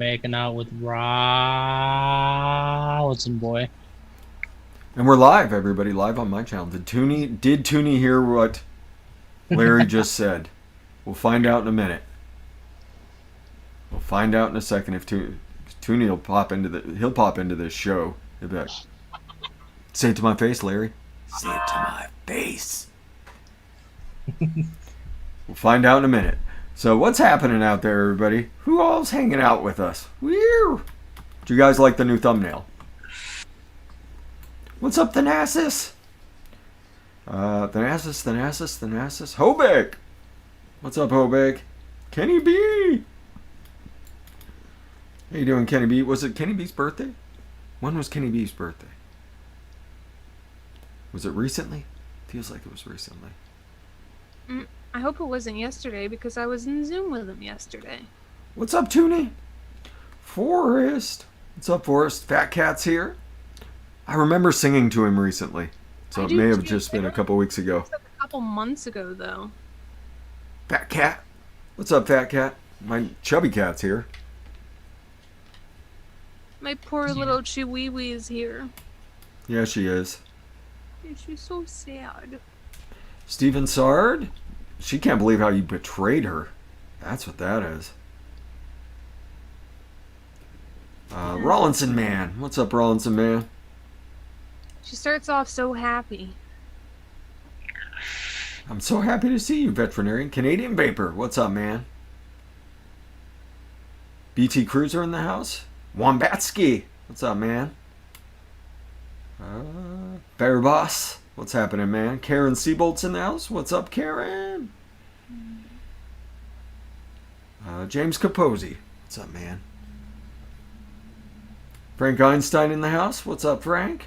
Baking out with Rollison boy. And we're live, everybody, live on my channel. Did Toonie hear what Larry just said? We'll find out in a minute. We'll find out in a second if Toonie will pop into this show. He'll be like, say it to my face, Larry. Say it to my face. We'll find out in a minute. So what's happening out there, everybody? Who all's hanging out with us? Weird. Do you guys like the new thumbnail? What's up, Thanasis? Thanasis. Hobeck. What's up, Hobeck? Kenny B. How you doing, Kenny B? Was it Kenny B's birthday? When was Kenny B's birthday? Was it recently? Feels like it was recently. I hope it wasn't yesterday because I was in Zoom with him yesterday. What's up, Toonie? Forrest. What's up, Forrest? Fat Cat's here. I remember singing to him recently, so it may have just been a couple weeks ago. It was like a couple months ago, though. Fat Cat. What's up, Fat Cat? My chubby cat's here. My poor little Chihuahua is here. Yeah, she is. She's so sad. Steven Sard? She can't believe how you betrayed her. That's what that is. Rollinson Man. What's up, Rollinson Man? She starts off so happy. I'm so happy to see you, veterinarian. Canadian Vapor. What's up, man? BT Cruiser in the house. Wombatsky. What's up, man? Bear Boss. What's happening, man? Karen Seabolt's in the house. What's up, Karen? James Capozzi. What's up, man? Frank Einstein in the house. What's up, Frank?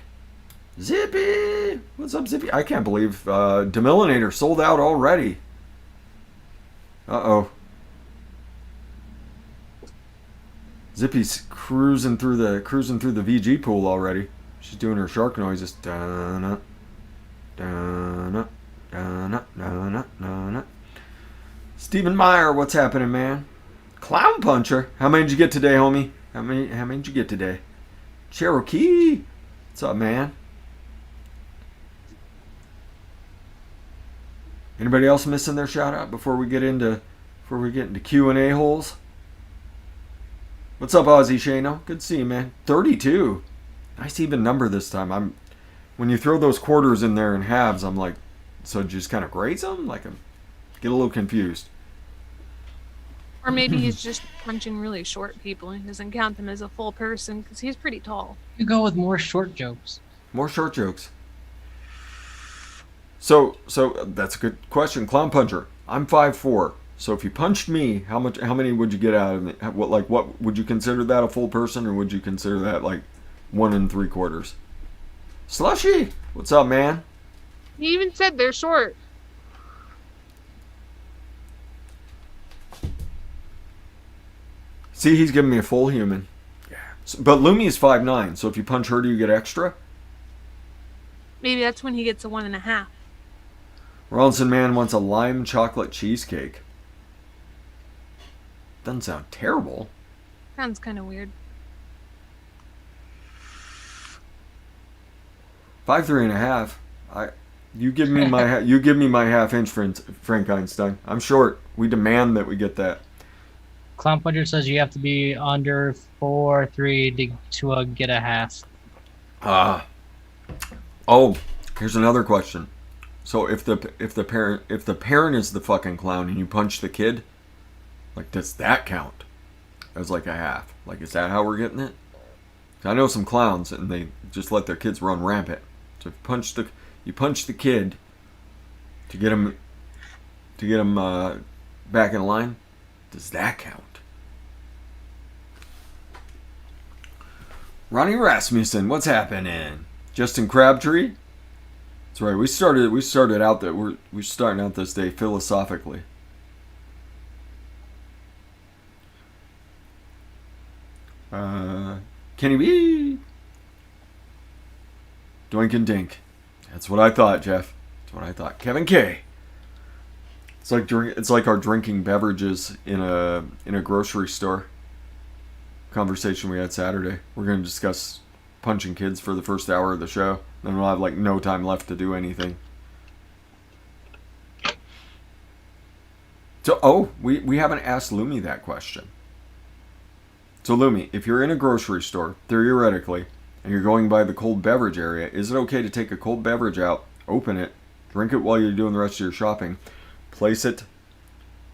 Zippy! What's up, Zippy? I can't believe Demilinator sold out already. Uh-oh. Zippy's cruising through the VG pool already. She's doing her shark noises. Da-na, da-na, da-na, da-na, da-na. Stephen Meyer, what's happening, man? Clown Puncher. How many did you get today, homie? How many did you get today? Cherokee. What's up, man? Anybody else missing their shout out before we get into Q&A holes? What's up, Ozzy Shano? Good to see you, man. 32. Nice even number this time. When you throw those quarters in there in halves, I'm like, so just kind of graze them? Like, I get a little confused. Or maybe he's just punching really short people and doesn't count them as a full person because he's pretty tall. You go with more short jokes. More short jokes. So that's a good question. Clown Puncher. I'm 5'4". So if you punched me, how many would you get out of me? What would you consider that a full person, or would you consider that like 1 3/4? Slushy, what's up, man? He even said they're short. See, he's giving me a full human. Yeah. But Lumi is 5'9", so if you punch her, do you get extra? Maybe that's when he gets a 1.5. Rollinson Man wants a lime chocolate cheesecake. Doesn't sound terrible. Sounds kind of weird. 5'3.5". You give me my half-inch, Frank Einstein. I'm short. We demand that we get that. Clown Puncher says you have to be under 4'3" to get a half. Oh, here's another question. So if the parent is the fucking clown and you punch the kid, like, does that count as like a half? Like, is that how we're getting it? I know some clowns and they just let their kids run rampant. So if you punch the kid to get him back in line, does that count? Ronnie Rasmussen, what's happening? Justin Crabtree. That's right. We're starting out this day philosophically. Kenny B. Doink and Dink. That's what I thought, Jeff. That's what I thought. Kevin K. It's like our drinking beverages in a grocery store. conversation we had Saturday. We're going to discuss punching kids for the first hour of the show. Then we'll have like no time left to do anything. So, we haven't asked Lumi that question. So, Lumi, if you're in a grocery store, theoretically, and you're going by the cold beverage area, is it okay to take a cold beverage out, open it, drink it while you're doing the rest of your shopping, place it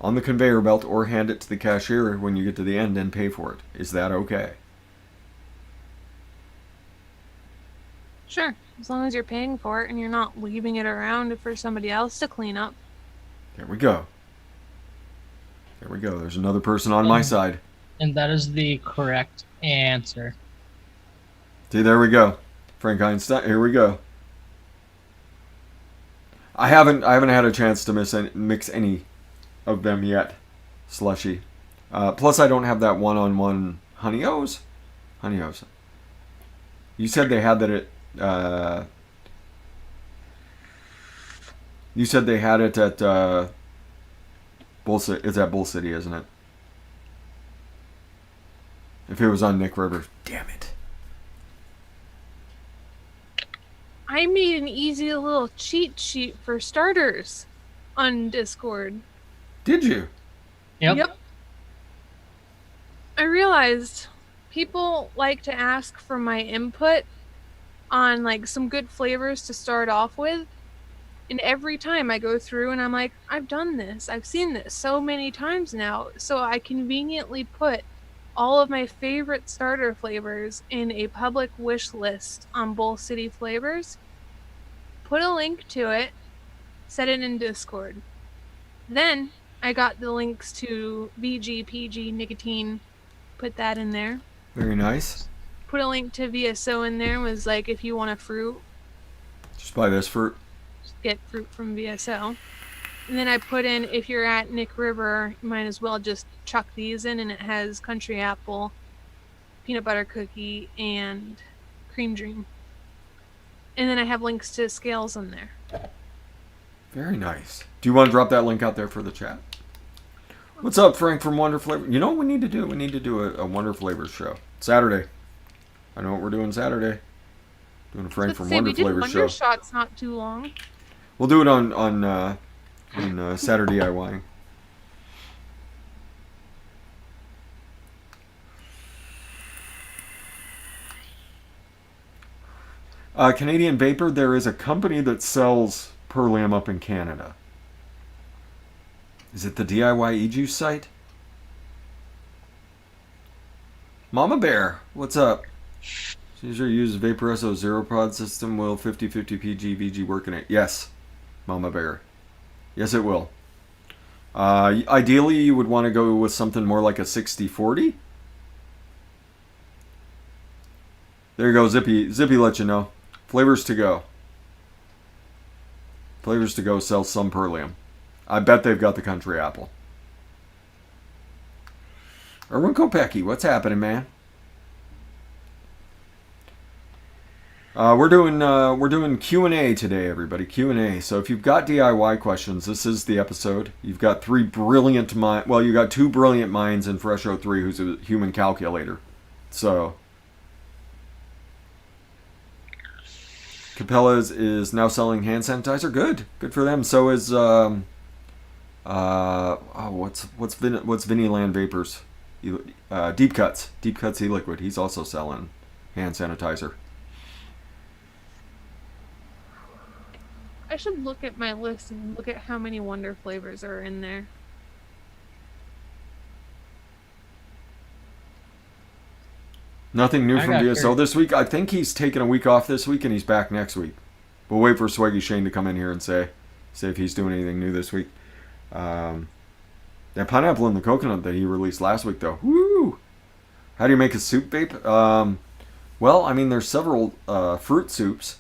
on the conveyor belt, or hand it to the cashier when you get to the end and pay for it? Is that okay? Sure, as long as you're paying for it and you're not leaving it around for somebody else to clean up. There we go. There we go. There's another person on my side. And that is the correct answer. See, there we go. Frank Einstein, here we go. I haven't had a chance to mix any of them yet. Slushy. Plus, I don't have that one-on-one Honey O's. Honey O's. You said they had that at. You said they had it at. Bull City. It's at Bull City, isn't it? If it was on Nick River, damn it. I made an easy little cheat sheet for starters on Discord. Did you? Yep. I realized people like to ask for my input on like some good flavors to start off with. And every time I go through and I'm like, I've done this. I've seen this so many times now. So I conveniently put all of my favorite starter flavors in a public wish list on Bull City Flavors. Put a link to it. Set it in Discord. Then I got the links to VG, PG, nicotine. Put that in there. Very nice. Put a link to VSO in there. Was like, if you want a fruit, Just buy this fruit. get fruit from VSO. And then I put in, if you're at Nick River, you might as well just chuck these in, and it has country apple, peanut butter cookie, and cream dream. And then I have links to scales in there. Very nice. Do you want to drop that link out there for the chat? What's up, Frank from Wonder Flavor? You know what we need to do? We need to do a Wonder Flavors show. Saturday. I know what we're doing Saturday. Doing a Frank from Wonder Flavors show. Wonder Shots not too long. We'll do it on Saturday DIYing. Canadian Vapor, there is a company that sells Perlium up in Canada. Is it the DIY e-juice site? Mama Bear, what's up? Caesar used Vaporesso Zero Pod system. Will 50-50 PG VG work in it? Yes, Mama Bear. Yes, it will. Ideally, you would want to go with something more like a 60-40. There you go, Zippy. Zippy let you know. Flavors to Go. Flavors to Go sells some Perlium. I bet they've got the country apple. Erwin Kopecky, what's happening, man? We're doing Q&A today, everybody. Q&A. So if you've got DIY questions, this is the episode. You've got you got two brilliant minds in fResh 03, who's a human calculator. So Capella's is now selling hand sanitizer. Good for them. So is what's Vinnyland Vapors? Deep Cuts e-liquid. He's also selling hand sanitizer. I should look at my list and look at how many Wonder flavors are in there. Nothing new I from got VSO this week. I think he's taking a week off this week and he's back next week. We'll wait for Swaggy Shane to come in here and say if he's doing anything new this week. That pineapple and the coconut that he released last week, though. Woo! How do you make a soup vape? Well, I mean, there's several fruit soups.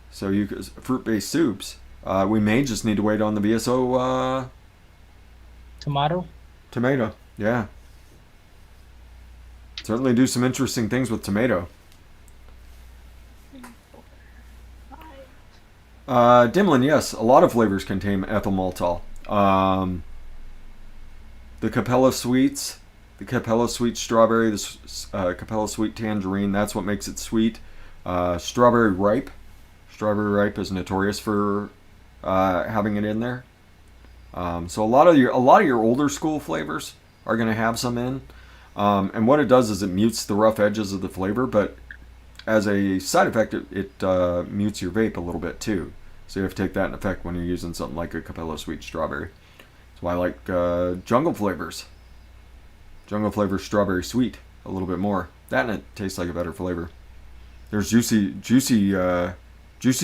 So fruit-based soups. We may just need to wait on the VSO tomato. Yeah. Certainly do some interesting things with tomato. Dimlin, yes, a lot of flavors contain ethyl maltol. The Capella Sweets the Capella Sweet Strawberry, the Capella Sweet Tangerine. That's what makes it sweet. Strawberry Ripe. Strawberry Ripe is notorious for having it in there. So a lot of your older school flavors are going to have some in. And what it does is it mutes the rough edges of the flavor, but as a side effect, it mutes your vape a little bit too. So you have to take that in effect when you're using something like a Capella Sweet Strawberry. That's why I like Jungle Flavors. Jungle Flavors Strawberry Sweet a little bit more. That and it tastes like a better flavor. There's Juicy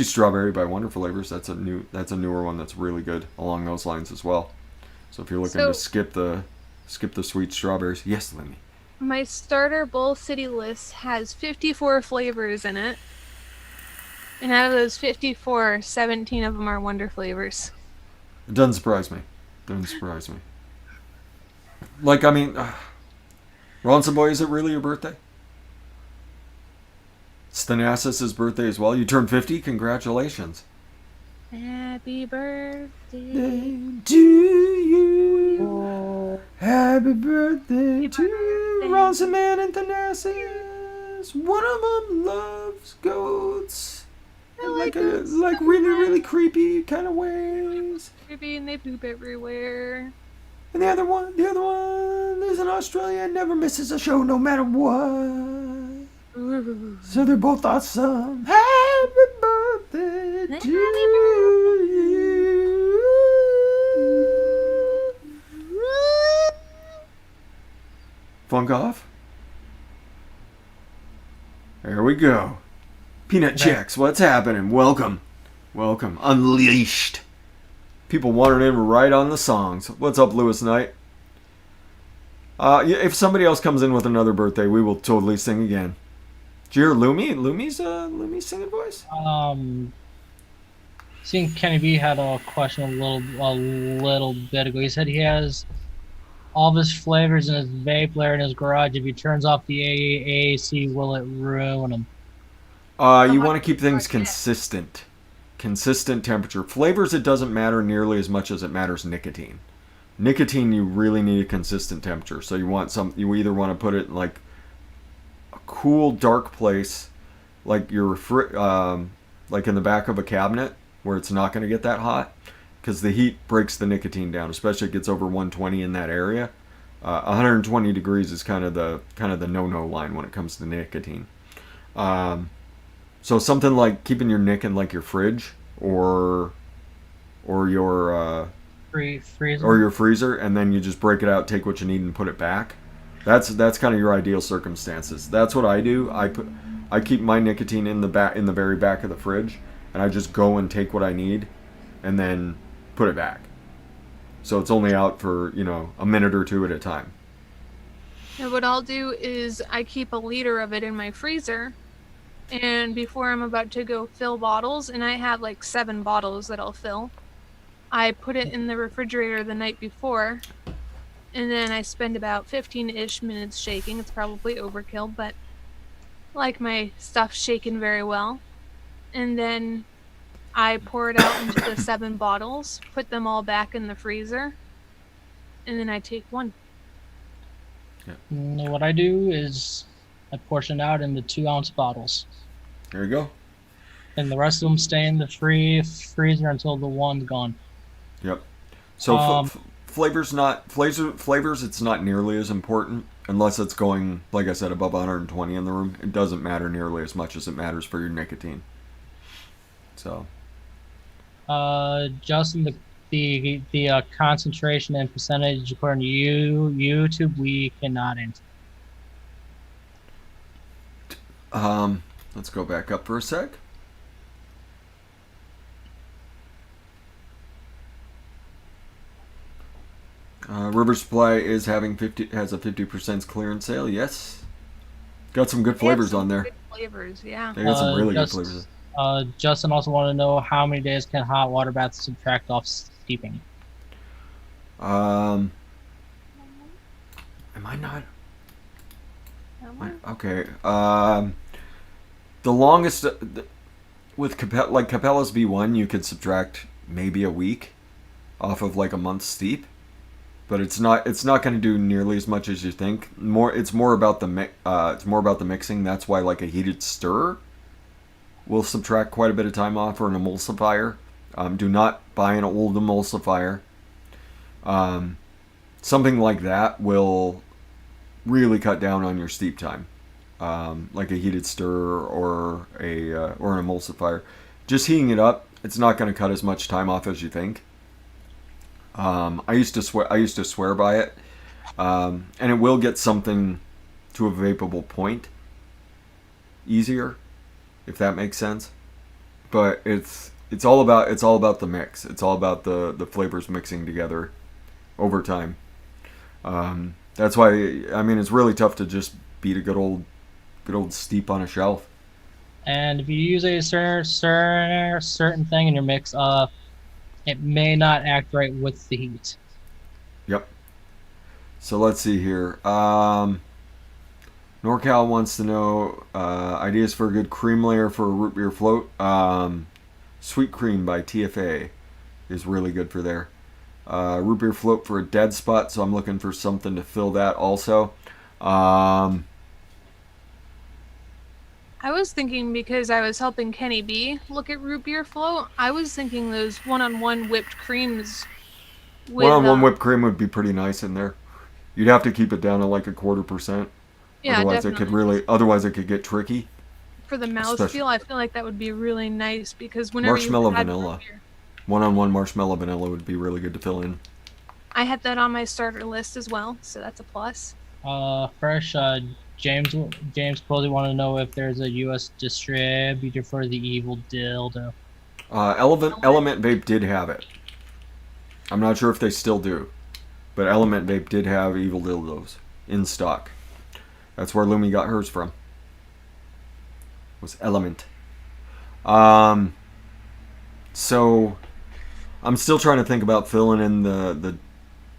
Strawberry by Wonder Flavors. That's a newer one that's really good along those lines as well. So if you're looking to skip the sweet strawberries, yes, Lemmy. My starter Bowl City list has 54 flavors in it. And out of those 54, 17 of them are Wonder flavors. It doesn't surprise me. Like, I mean, Ronson Boy, is it really your birthday? It's Thanasis' birthday as well. You turned 50. Congratulations. Happy birthday to you. Happy birthday to Ronson Man and Thanasis. One of them loves goats. Like really creepy kind of ways. Creepy and they poop everywhere. And the other one lives in Australia and never misses a show no matter what. Ooh. So they're both awesome. Happy birthday to you. Funk off. There we go. Peanut Checks, what's happening? Welcome. Unleashed. People wandering in right on the songs. What's up, Lewis Knight? If somebody else comes in with another birthday, we will totally sing again. Did you hear Lumi's singing voice? Seeing Kenny B had a question a little bit ago. He said he has all of his flavors in his vape layer in his garage. If he turns off the AC, will it ruin him? You want to keep things consistent. Consistent temperature. Flavors, it doesn't matter nearly as much as it matters nicotine. Nicotine, you really need a consistent temperature. So you either want to put it in like a cool, dark place, like like in the back of a cabinet where it's not going to get that hot, because the heat breaks the nicotine down, especially if it gets over 120 in that area. 120 degrees is kind of the no-no line when it comes to nicotine. So something like keeping your nic in like your fridge or your freezer, or your freezer, and then you just break it out, take what you need, and put it back. That's kind of your ideal circumstances. That's what I do. I keep my nicotine in the very back of the fridge, and I just go and take what I need, and then put it back. So it's only out for a minute or two at a time. And what I'll do is I keep a liter of it in my freezer. And before I'm about to go fill bottles, and I have like 7 bottles that I'll fill, I put it in the refrigerator the night before, and then I spend about 15-ish minutes shaking. It's probably overkill, but I like my stuff shaken very well. And then I pour it out into the 7 bottles, put them all back in the freezer, and then I take one. Yeah. What I do is I portion out into 2-ounce bottles. There you go. And the rest of them stay in the freezer until the one's gone. Yep. So flavors, it's not nearly as important unless it's going, like I said, above 120 in the room. It doesn't matter nearly as much as it matters for your nicotine. So. Justin, the concentration and percentage according to YouTube, we cannot enter. Let's go back up for a sec. River Supply has a 50% clearance sale. Yes, got some good flavors on there. Good flavors, yeah. They got some really good flavors. Justin also wanted to know how many days can hot water baths subtract off steeping. Am I not? Okay. The longest with Capella's B1, you could subtract maybe a week off of like a month's steep. but it's not going to do nearly as much as you think. It's more about the mixing. That's why like a heated stir will subtract quite a bit of time off, or an emulsifier. Do not buy an old emulsifier. Something like that will really cut down on your steep time, like a heated stir or an emulsifier. Just heating it up, it's not going to cut as much time off as you think. I used to swear by it, and it will get something to a vapable point easier, if that makes sense. But it's all about the mix. It's all about the flavors mixing together over time. That's why it's really tough to just beat a good old steep on a shelf. And if you use a certain thing in your mix, it may not act right with the heat. Yep. So let's see here. NorCal wants to know ideas for a good cream layer for a root beer float. Sweet Cream by TFA is really good for there. Root beer float for a dead spot, so I'm looking for something to fill that also. I was thinking, because I was helping Kenny B look at root beer float, I was thinking those one-on-one whipped creams with One-on-one whipped cream would be pretty nice in there. You'd have to keep it down to like 0.25%. Yeah, definitely. Otherwise it could get tricky. For the mouthfeel, I feel like that would be really nice, because whenever Marshmallow you had vanilla. root beer, One-on-one marshmallow vanilla would be really good to fill in. I had that on my starter list as well, so that's a plus. Fresh, James Posey wanted to know if there's a U.S. distributor for the Evil Dildo. Element Vape did have it. I'm not sure if they still do, but Element Vape did have Evil Dildos in stock. That's where Lumi got hers from. Was Element. So I'm still trying to think about filling in the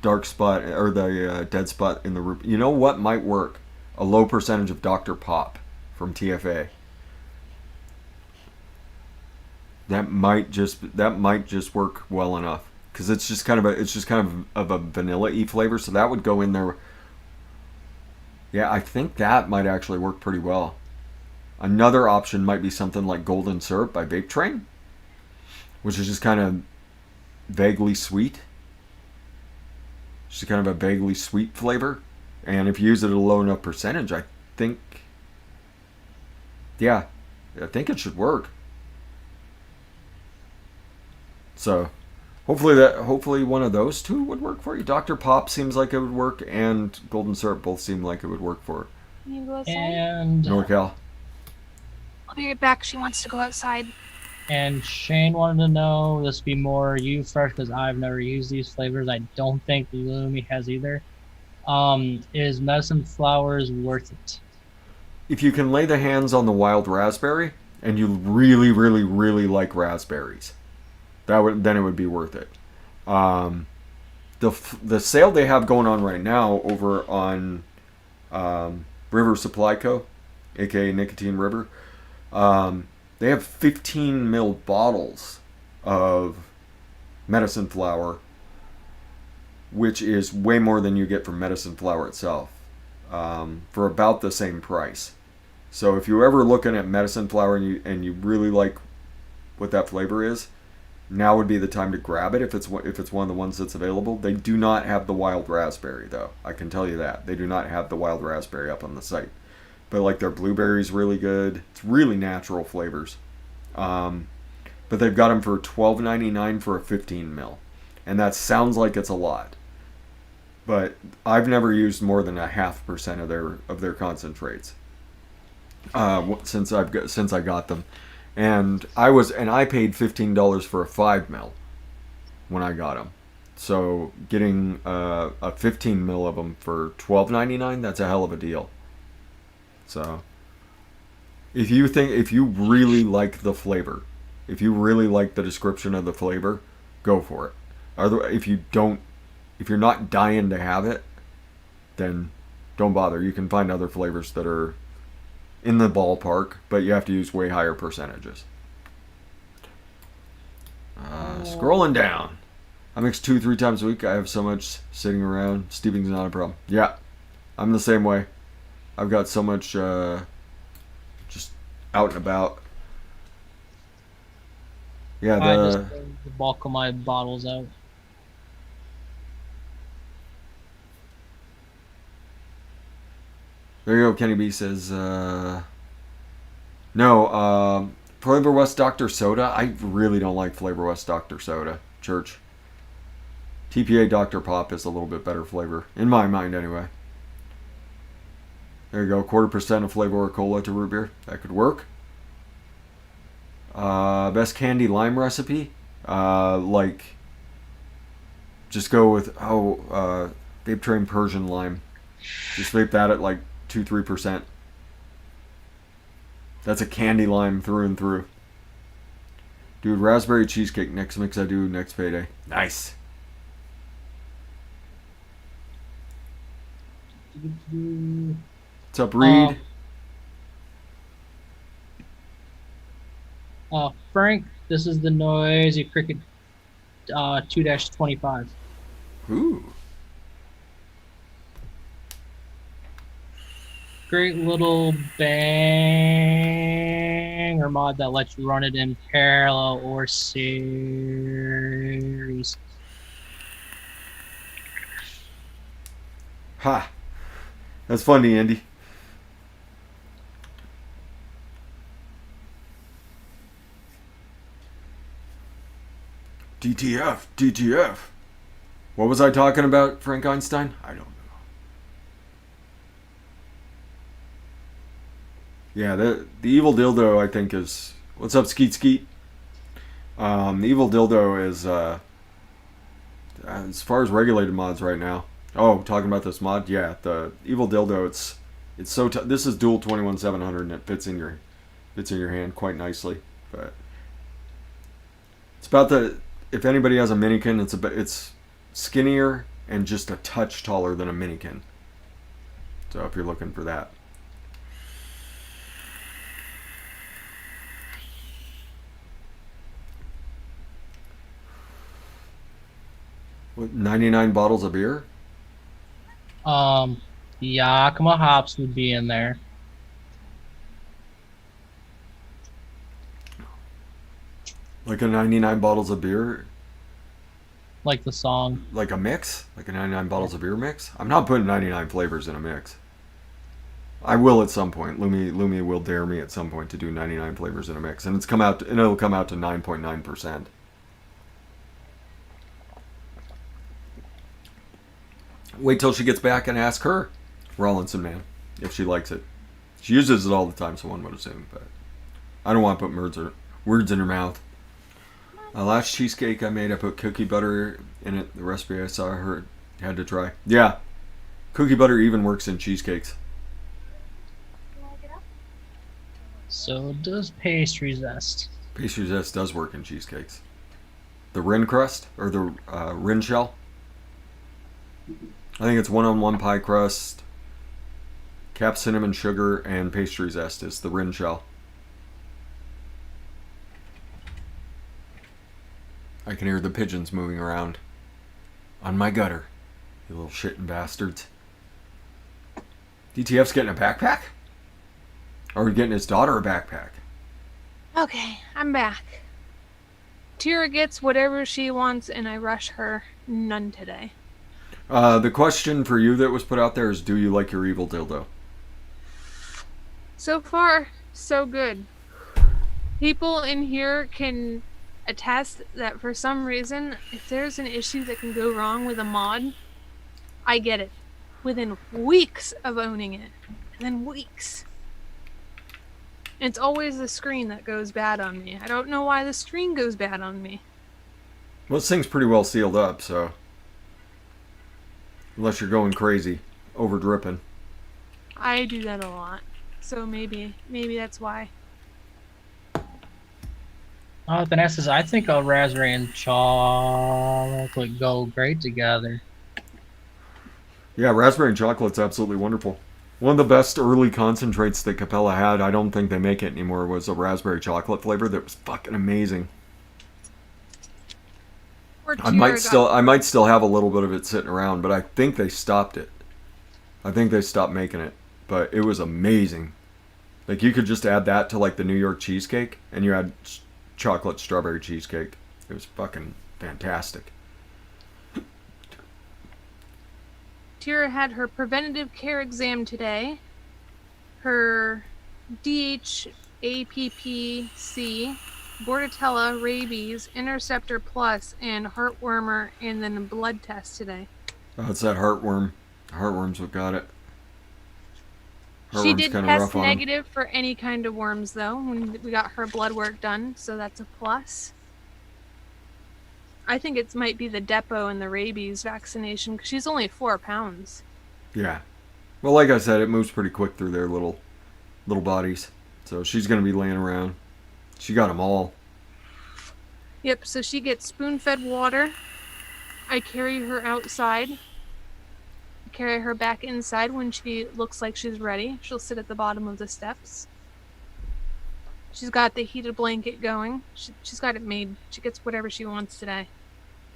dark spot, or the dead spot in the root. You know what might work? A low percentage of Dr. Pop from TFA. That might just work well enough, because it's just kind of a vanilla-y flavor, so that would go in there. Yeah, I think that might actually work pretty well. Another option might be something like Golden Syrup by Vape Train, which is just kind of vaguely sweet. Just kind of a vaguely sweet flavor. And if you use it at a low enough percentage, I think it should work. So hopefully one of those two would work for you. Dr. Pop seems like it would work, and Golden Syrup both seem like it would work for Can you go outside? And NorCal. I'll be right back. She wants to go outside. And Shane wanted to know, this would be more you, Fresh, because I've never used these flavors. I don't think Lumi has either. Is Medicine Flowers worth it? If you can lay the hands on the wild raspberry, and you really, really, really like raspberries, then it would be worth it. The sale they have going on right now over on River Supply Co., aka Nicotine River, they have 15 ml bottles of medicine flower, which is way more than you get from medicine flower itself, for about the same price. So if you're ever looking at medicine flower and you really like what that flavor is, now would be the time to grab it if it's one of the ones that's available. They do not have the wild raspberry, though. I can tell you that. They do not have the wild raspberry up on the site. But like their blueberry's really good. It's really natural flavors. But they've got them for $12.99 for a 15 ml. And that sounds like it's a lot. But I've never used more than 0.5% of their concentrates since I got them. And I paid $15 for a 5 ml when I got them. So getting a 15 ml of them for $12.99, that's a hell of a deal. So if you really like the flavor, if you really like the description of the flavor, go for it. If you're not dying to have it, then don't bother. You can find other flavors that are in the ballpark, but you have to use way higher percentages. Scrolling down. I mix 2-3 times a week. I have so much sitting around. Steeping's not a problem. Yeah, I'm the same way. I've got so much just out and about. Yeah, I just throw the bulk of my bottles out. there you go. Kenny B says, no, Flavor West Dr. Soda. I really don't like Flavor West Dr. Soda. Church. TPA Dr. Pop is a little bit better flavor. In my mind, anyway. There you go. 1/4% of flavor or cola to root beer. That could work. Best candy lime recipe. Like, just go with, Vape Train Persian lime. Just vape that at like 2-3%. That's a candy lime through and through. Dude, raspberry cheesecake. Next mix I do next payday. Nice. What's up, Reed? Frank, this is the Noisy Cricket 2-25. Ooh. Great little banger mod that lets you run it in parallel or series. Ha. That's funny, Andy. DTF, DTF. What was I talking about, Frank Einstein? I don't know. Yeah, the evil dildo, I think, is... What's up, Skeet Skeet? The evil dildo is, as far as regulated mods right now. Oh, talking about this mod? Yeah, the evil dildo, it's so... this is dual 21700 and it fits in your hand quite nicely. But it's about the... If anybody has a minikin, it's skinnier and just a touch taller than a minikin. So if you're looking for that. What, 99 bottles of beer? Yakima hops would be in there. Like a 99 bottles of beer? Like the song. Like a mix? Like a 99 bottles of beer mix? I'm not putting 99 flavors in a mix. I will at some point. Lumi will dare me at some point to do 99 flavors in a mix, and it'll come out to 9.9%. Wait till she gets back and ask her, Rollinson man, if she likes it. She uses it all the time, so one would assume, but I don't want to put words in her mouth. Last cheesecake I made, I put cookie butter in it. The recipe I saw her had to try. Yeah, cookie butter even works in cheesecakes. So does pastry zest. Pastry zest does work in cheesecakes. The rin crust, or the rin shell. I think it's 1-on-1 pie crust, cap cinnamon sugar, and pastry zest is the rin shell. I can hear the pigeons moving around on my gutter. You little shitting bastards. DTF's getting a backpack? Or getting his daughter a backpack? Okay, I'm back. Tira gets whatever she wants and I rush her. None today. The question for you that was put out there is, do you like your evil dildo? So far, so good. People in here can attest that for some reason, if there's an issue that can go wrong with a mod, I get it. Within weeks of owning it. Within weeks. It's always the screen that goes bad on me. I don't know why the screen goes bad on me. Well, this thing's pretty well sealed up, so... Unless you're going crazy, over dripping. I do that a lot. So maybe that's why. Vanessa says, I think a raspberry and chocolate go great together. Yeah, raspberry and chocolate's absolutely wonderful. One of the best early concentrates that Capella had, I don't think they make it anymore, was a raspberry chocolate flavor that was fucking amazing. Poor Tira got. I might still have a little bit of it sitting around, but I think they stopped it. I think they stopped making it, but it was amazing. Like you could just add that to like the New York cheesecake, and you had chocolate strawberry cheesecake. It was fucking fantastic. Tira had her preventative care exam today, her DHAPPC, Bordetella, rabies, Interceptor Plus, and heartwormer, and then a blood test today. Oh, it's that heartworm. Heartworm's what got it. She Heartworm's did kind of test rough on him. negative for any kind of worms, though, when we got her blood work done, so that's a plus. I think it might be the depot and the rabies vaccination, because she's only 4 pounds. Yeah. Well, like I said, it moves pretty quick through their little bodies. So she's going to be laying around. She got them all. Yep, so she gets spoon-fed water. I carry her outside. Carry her back inside when she looks like she's ready. She'll sit at the bottom of the steps. She's got the heated blanket going. She's got it made. She gets whatever she wants today.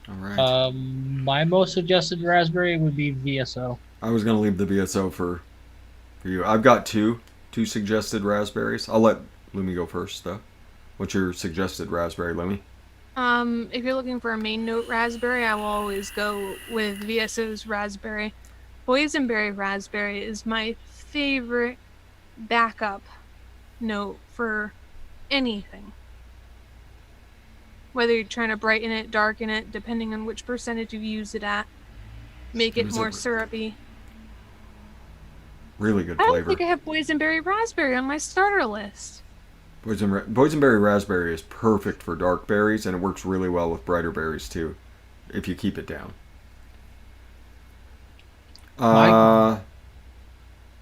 All right. My most suggested raspberry would be VSO. I was going to leave the BSO for you. I've got two suggested raspberries. I'll let Lumi go first, though. What's your suggested raspberry, Lumi? If you're looking for a main note raspberry, I will always go with VSO's raspberry. Boysenberry raspberry is my favorite backup note for anything. Whether you're trying to brighten it, darken it, depending on which percentage you use it at, make it more syrupy. Really good I flavor. don't think I have boysenberry raspberry on my starter list. Boysenberry raspberry is perfect for dark berries, and it works really well with brighter berries too, if you keep it down.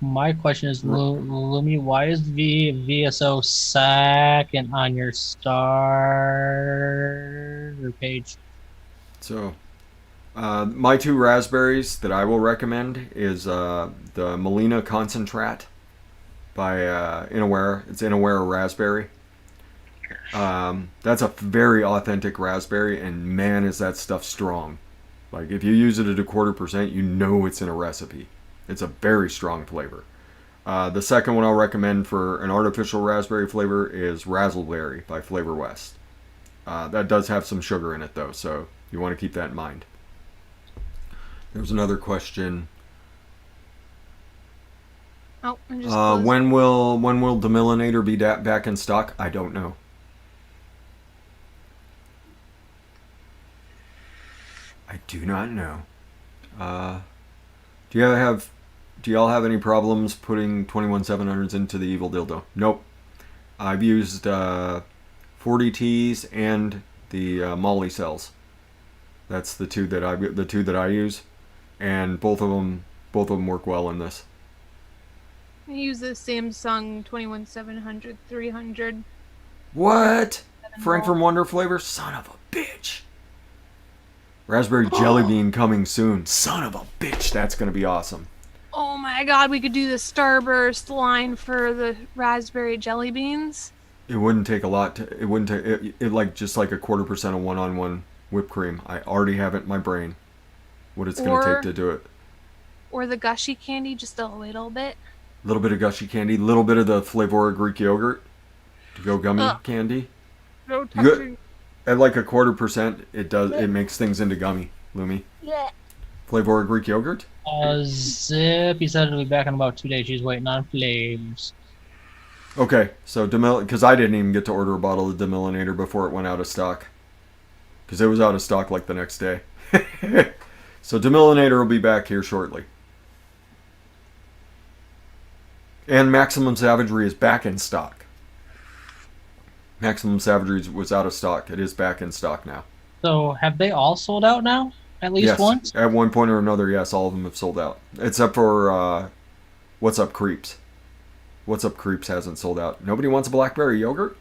My question is, Lumi, why is VSO second on your starter page? So, my two raspberries that I will recommend is the Melina Concentrat by Inawera. It's Inawera raspberry. That's a very authentic raspberry, and man, is that stuff strong. Like, if you use it at 1/4%, you know it's in a recipe. It's a very strong flavor. The second one I'll recommend for an artificial raspberry flavor is Razzleberry by Flavor West. That does have some sugar in it, though, so you want to keep that in mind. There's another question. Oh, I just closed. When will Demyelinator be back in stock? I don't know. I do not know. Do y'all have any problems putting 21700s into the Evil Dildo? Nope. I've used 40Ts and the Molly cells. That's the two that I use, and both of them work well in this. I use the Samsung 21700 300. What? Frank from Wonder flavor? Son of a bitch. Raspberry jelly bean coming soon. Son of a bitch, that's gonna be awesome. Oh my god, we could do the Starburst line for the raspberry jelly beans. It wouldn't take a lot. It wouldn't take it like just like 1/4% of one-on-one whipped cream. I already have it in my brain. What it's gonna take to do it. Or the gushy candy, just a little bit. A little bit of gushy candy, a little bit of the Flavora Greek yogurt to go gummy candy. No touching. At like 1/4%, it makes things into gummy. Lumi. Yeah. Flavora Greek yogurt. Zip, he said it'll be back in about 2 days. She's waiting on flavors. Okay, so because I didn't even get to order a bottle of Demyelinator before it went out of stock, because it was out of stock like the next day. So Demyelinator will be back here shortly. And Maximum Savagery is back in stock. Maximum Savagery was out of stock. It is back in stock now. So have they all sold out now? At least once? At one point or another, yes, all of them have sold out. Except for What's Up Creeps. What's Up Creeps hasn't sold out. Nobody wants a blackberry yogurt?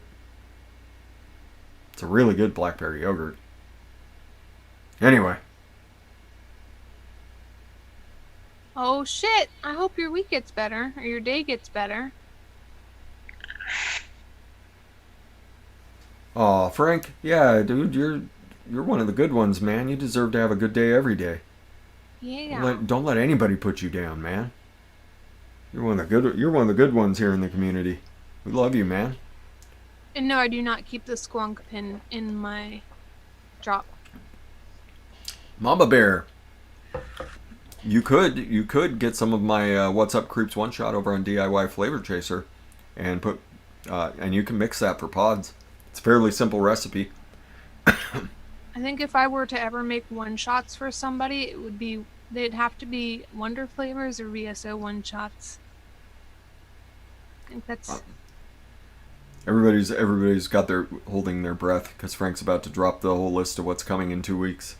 It's a really good blackberry yogurt. Anyway. Oh shit, I hope your week gets better, or your day gets better. Aw, Frank, yeah, dude, you're one of the good ones, man. You deserve to have a good day every day. Yeah. Don't let anybody put you down, man. You're one of the good ones here in the community. We love you, man. And no, I do not keep the squonk pin in my drop. Mama Bear. You could get some of my What's Up Creeps one shot over on DIY Flavor Chaser, and and you can mix that for pods. It's a fairly simple recipe. I think if I were to ever make one shots for somebody, they'd have to be Wonder Flavors or VSO one shots. I think that's Everybody's got their holding their breath because Frank's about to drop the whole list of what's coming in 2 weeks.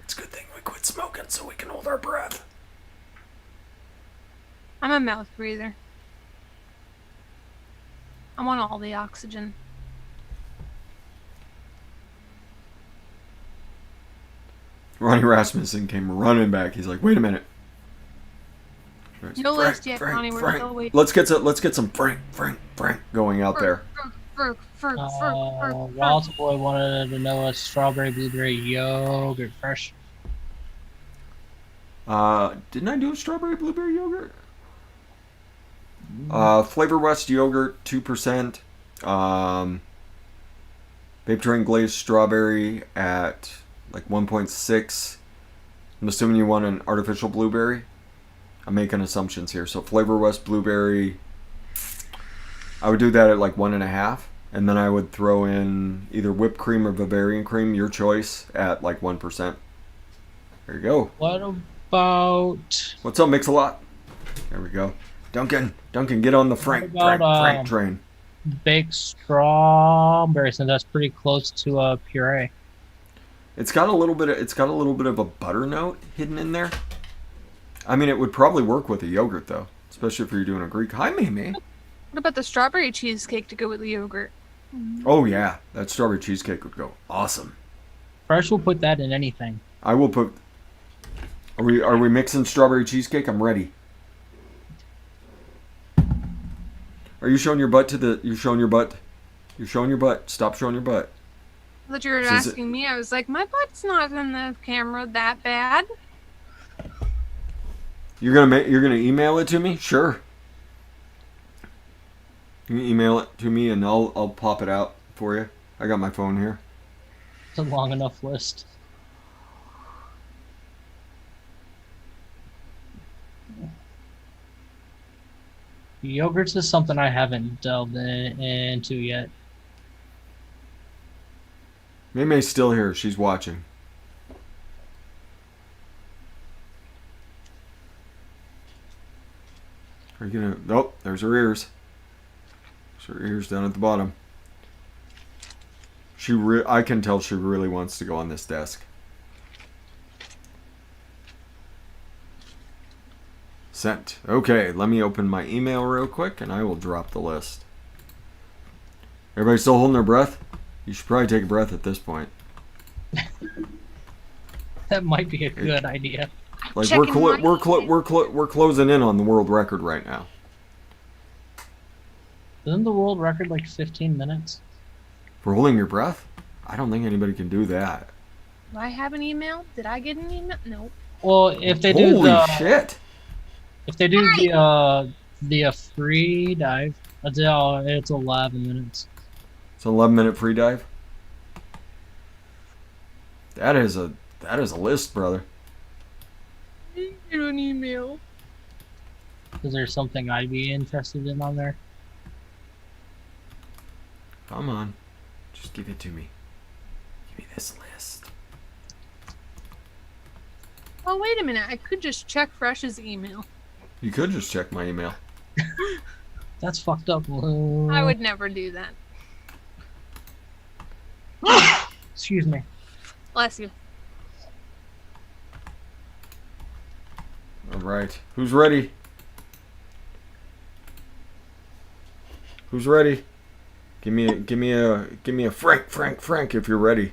It's a good thing we quit smoking so we can hold our breath. I'm a mouth breather. I want all the oxygen. Ronnie Rasmussen came running back. He's like, "Wait a minute." No list yet, Ronnie. We're still waiting. Let's get some Frank going out there. Walter Boy wanted to know a strawberry blueberry yogurt fresh. Didn't I do a strawberry blueberry yogurt? Flavor West yogurt, 2%. Vape Train glazed strawberry at like 1.6. I'm assuming you want an artificial blueberry. I'm making assumptions here. So Flavor West blueberry, I would do that at like 1.5. And then I would throw in either whipped cream or Bavarian cream, your choice, at like 1%. There you go. What about... What's up, Mix-a-Lot? There we go. Duncan, get on the Frank train. Baked strawberry, since that's pretty close to a puree. It's got a little bit of a butter note hidden in there. I mean, it would probably work with a yogurt though, especially if you're doing a Greek. Hi, Mimi. What about the strawberry cheesecake to go with the yogurt? Oh yeah, that strawberry cheesecake would go awesome. Fresh will put that in anything. I will put. Are we mixing strawberry cheesecake? I'm ready. Are you showing your butt to the? You're showing your butt. You're showing your butt. Stop showing your butt. I thought you were asking me. I was like, my butt's not in the camera that bad. You're gonna email it to me? Sure. You can email it to me and I'll pop it out for you. I got my phone here. It's a long enough list. Yogurts is something I haven't delved into yet. Maymay's still here. She's watching. Are you gonna... Nope, there's her ears. There's her ears down at the bottom. I can tell she really wants to go on this desk. Sent. Okay, let me open my email real quick and I will drop the list. Everybody still holding their breath? You should probably take a breath at this point. That might be a good idea. Like we're closing in on the world record right now. Isn't the world record like 15 minutes? For holding your breath? I don't think anybody can do that. Do I have an email? Did I get an email? No. Well, if they do Holy shit! If they do the free dive, it's 11 minutes. It's an 11-minute free dive. That is a list, brother. I get an email. Is there something I'd be interested in on there? Come on. Just give it to me. Give me this list. Oh, wait a minute. I could just check Fresh's email. You could just check my email. That's fucked up. I would never do that. Excuse me. Bless you. All right. Who's ready? Who's ready? Give me a Frank if you're ready.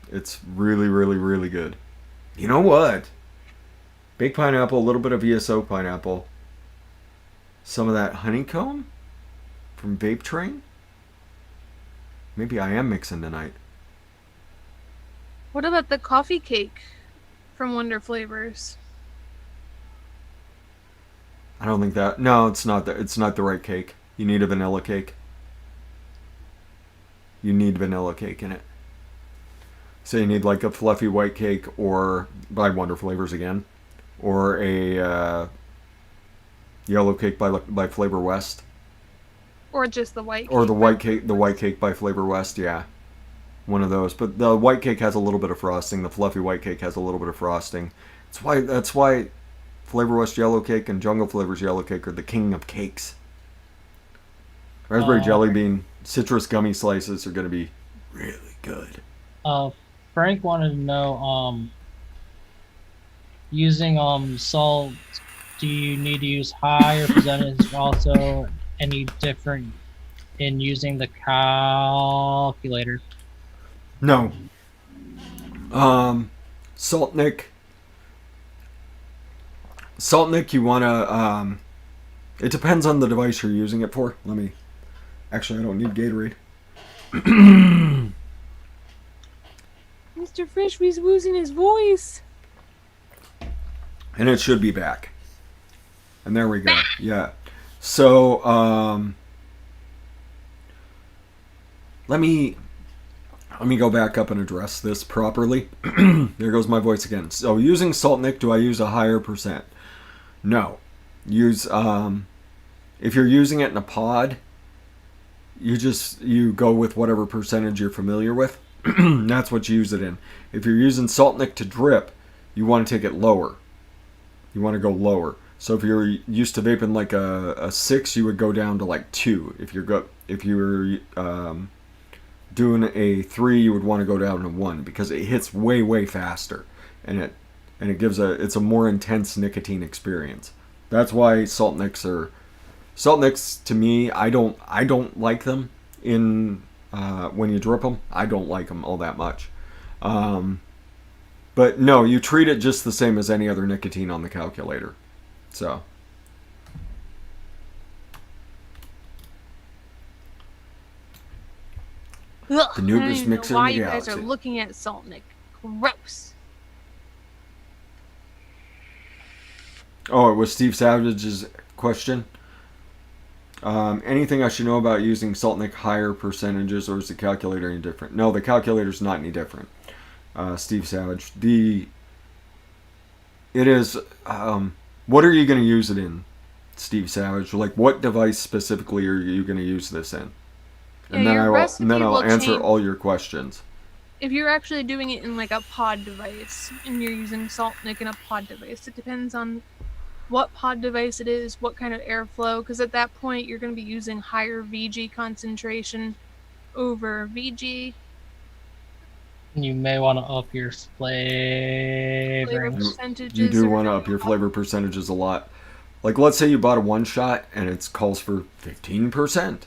It's really, really, really good. You know what? Baked pineapple, a little bit of ESO pineapple, some of that honeycomb from Vape Train. Maybe I am mixing tonight. What about the coffee cake from Wonder Flavors? I don't think that. No, it's not. It's not the right cake. You need a vanilla cake. You need vanilla cake in it. So you need like a fluffy white cake, or by Wonder Flavors again, or a yellow cake by Flavor West, Or just the white cake? or the white cake by Flavor West. Yeah, one of those. But the white cake has a little bit of frosting. The fluffy white cake has a little bit of frosting. That's why Flavor West yellow cake and Jungle Flavors yellow cake are the king of cakes. Raspberry jelly bean citrus gummy slices are going to be really good. Frank wanted to know, using salt, do you need to use higher percentage? Also, any different in using the calculator? No. Salt Nick. Salt Nick, you want to. It depends on the device you're using it for. Actually, I don't need Gatorade. Mr. Fresh was losing his voice. And it should be back. And there we go. Yeah. So, let me go back up and address this properly. There goes my voice again. So, using Salt Nick, do I use a higher percent? No. Use if you're using it in a pod, you go with whatever percentage you're familiar with. That's what you use it in. If you're using Salt Nick to drip, you want to take it lower. You want to go lower. So if you're used to vaping like a 6, you would go down to like 2. If you're doing a 3, you would want to go down to 1, because it hits way faster, and it gives it's a more intense nicotine experience. That's why Salt Nicks to me, I don't like them in when you drip them. I don't like them all that much. But no, you treat it just the same as any other nicotine on the calculator. So. Ugh, The newest mixer in why the you guys galaxy. are looking at Salt Nick. Gross. Oh, it was Steve Savage's question. Anything I should know about using Salt Nick higher percentages, or is the calculator any different? No, the calculator's not any different. Steve Savage. It is. What are you going to use it in, Steve Savage? Like, what device specifically are you going to use this in? And Yeah, then I'll answer change. all your questions. If you're actually doing it in like a pod device and you're using Salt Nick in a pod device, it depends on what pod device it is, what kind of airflow, because at that point you're going to be using higher VG concentration over VG. You may want to up your Flavor flavoring. percentages. You do are want to gonna up your flavor percentages a lot. Like, let's say you bought a one shot and it calls for 15%.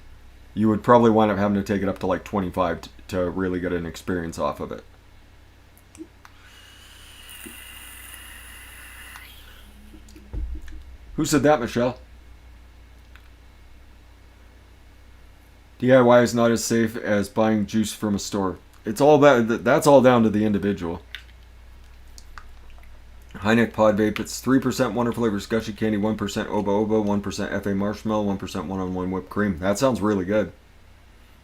You would probably wind up having to take it up to like 25 to really get an experience off of it. Who said that, Michelle? DIY is not as safe as buying juice from a store. It's all that's all down to the individual. High neck pod vape. It's 3% Wonder Flavors Gushy Candy, 1% Oba Oba, 1% FA Marshmallow, 1% one-on-one whipped cream. That sounds really good.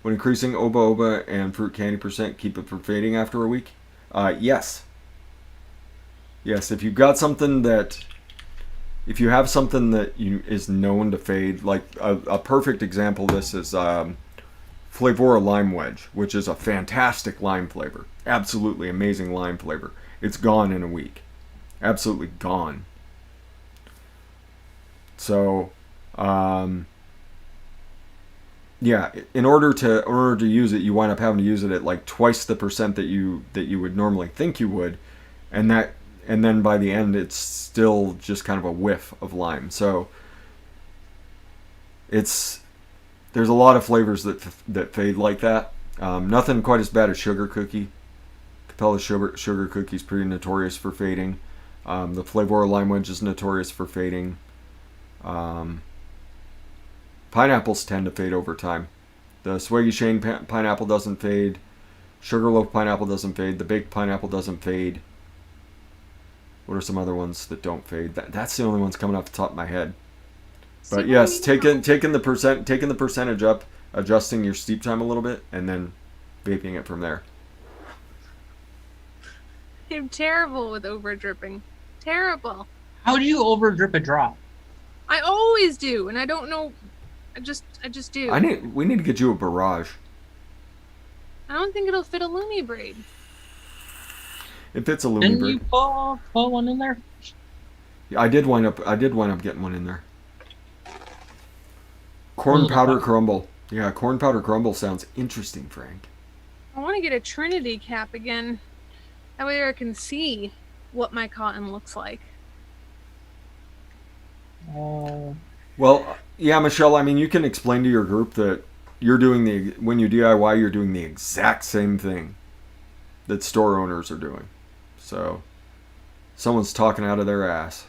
When increasing Oba Oba and fruit candy percent, keep it from fading after a week? Yes. Yes, if you've got something that... If you have something that is known to fade, like a perfect example of this is Flavora Lime Wedge, which is a fantastic lime flavor. Absolutely amazing lime flavor. It's gone in a week. Absolutely gone. So, yeah, in order to use it, you wind up having to use it at like twice the percent that you would normally think you would, and then by the end it's still just kind of a whiff of lime. So there's a lot of flavors that fade like that. Nothing quite as bad as sugar cookie. Capella's sugar cookie's pretty notorious for fading. The Flavor Lime Wedge is notorious for fading. Pineapples tend to fade over time. The Swaggy Shane pineapple doesn't fade. Sugarloaf pineapple doesn't fade. The baked pineapple doesn't fade. What are some other ones that don't fade? That's the only ones coming off the top of my head. But yes, taking the percentage up, adjusting your steep time a little bit, and then vaping it from there. I'm terrible with over dripping. Terrible. How do you over drip a drop? I always do, and I don't know. I just do. We need to get you a barrage. I don't think it'll fit a Lumi braid. It fits a Lumi Didn't braid. you put one in there? I did wind up getting one in there. Corn powder crumble. Yeah, corn powder crumble sounds interesting, Frank. I want to get a Trinity cap again. That way I can see what my cotton looks like. Well, yeah, Michelle, I mean, you can explain to your group that when you DIY, you're doing the exact same thing that store owners are doing. So, someone's talking out of their ass.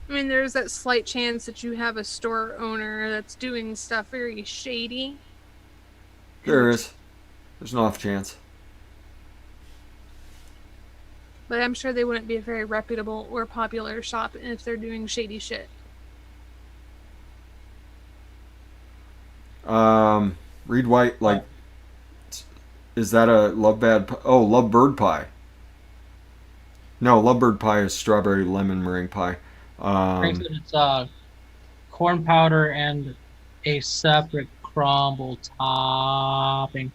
I mean, there's that slight chance that you have a store owner that's doing stuff very shady. There is. There's an off chance. But I'm sure they wouldn't be a very reputable or popular shop if they're doing shady shit. Reed White, is that a Lovebird pie? No, Lovebird pie is strawberry lemon meringue pie. It's corn powder and a separate crumble topping.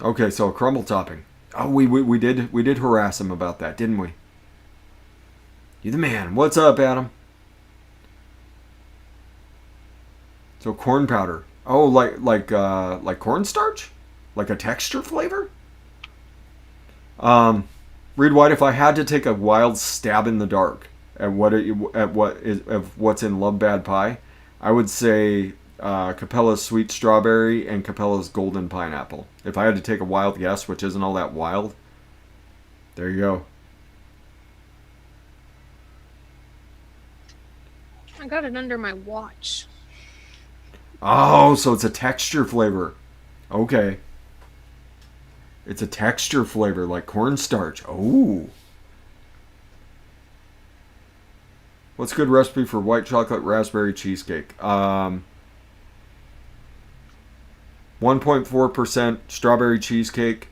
Okay, so a crumble topping. Oh, we did harass him about that, didn't we? You the man. What's up, Adam? So corn powder. Oh, like cornstarch? Like a texture flavor? Reed White, if I had to take a wild stab in the dark at what's in Love Bad Pie, I would say Capella's sweet strawberry and Capella's golden pineapple. If I had to take a wild guess, which isn't all that wild, there you go. I got it under my watch. Oh, so it's a texture flavor. Okay. It's a texture flavor like cornstarch. Oh. What's a good recipe for white chocolate raspberry cheesecake? 1.4% strawberry cheesecake.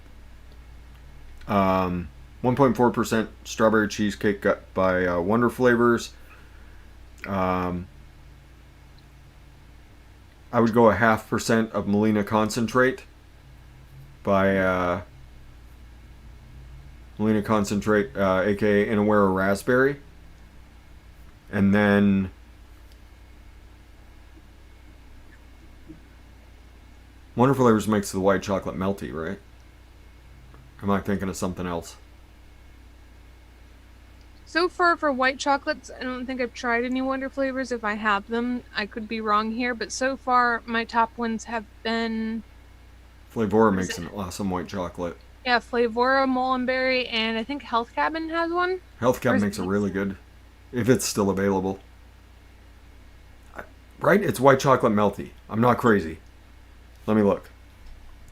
1.4% strawberry cheesecake got by Wonder Flavors. I would go 0.5% of Molina concentrate by Molina concentrate, aka Inawera raspberry, and then Wonder Flavors makes the white chocolate melty, right? Am I thinking of something else? So far for white chocolates, I don't think I've tried any Wonder Flavors. If I have them, I could be wrong here. But so far, my top ones have been... Flavora makes an awesome white chocolate. Yeah, Flavora, Mullenberry, and I think Health Cabin has one. Health Cabin makes a really good, if it's still available. Right? It's white chocolate melty. I'm not crazy. Let me look.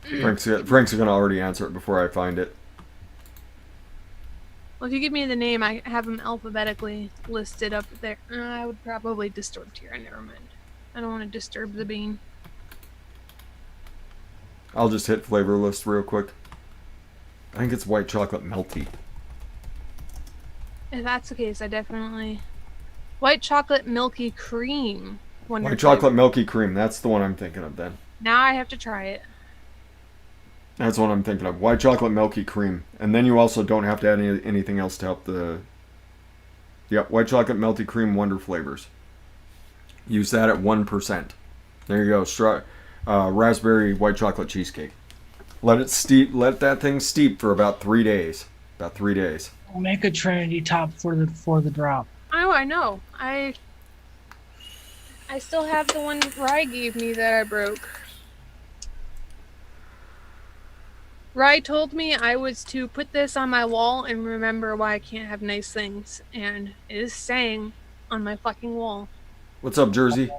Frank's going to already answer it before I find it. Well, if you give me the name, I have them alphabetically listed up there. I would probably disturb here. Never mind. I don't want to disturb the bean. I'll just hit flavor list real quick. I think it's white chocolate melty. If that's the case, I definitely... White chocolate milky cream. White chocolate milky cream. That's the one I'm thinking of then. Now I have to try it. That's what I'm thinking of. White chocolate milky cream. And then you also don't have to add anything else to help the... Yep, white chocolate melty cream Wonder Flavors. Use that at 1%. There you go. Raspberry white chocolate cheesecake. Let it steep. Let that thing steep for about 3 days. About 3 days. We'll make a Trinity top for the drop. Oh, I know. I still have the one Rye gave me that I broke. Rye told me I was to put this on my wall and remember why I can't have nice things, and it is saying on my fucking wall. What's up, Jersey?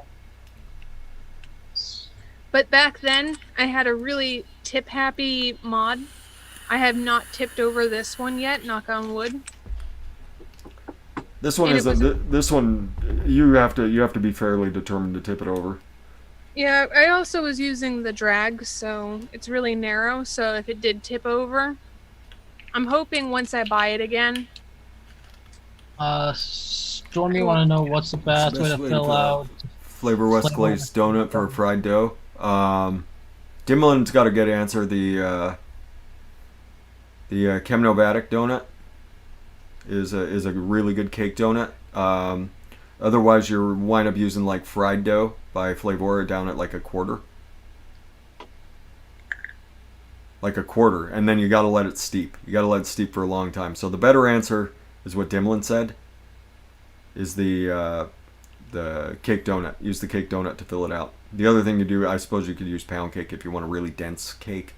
But back then, I had a really tip happy mod. I have not tipped over this one yet, knock on wood. This one And is this one. You have to be fairly determined to tip it over. Yeah, I also was using the drag, so it's really narrow. So if it did tip over, I'm hoping once I buy it again. Stormy, want to know what's the best way to fill out Flavor West glazed donut for a fried dough. Dimlin's got a good answer. The Chemnovatic donut is a really good cake donut. Otherwise, you wind up using like fried dough by Flavora down at like a quarter. Like a quarter, and then you got to let it steep. You got to let it steep for a long time. So the better answer is what Dimlin said. Is the cake donut. Use the cake donut to fill it out. The other thing to do, I suppose you could use pound cake if you want a really dense cake.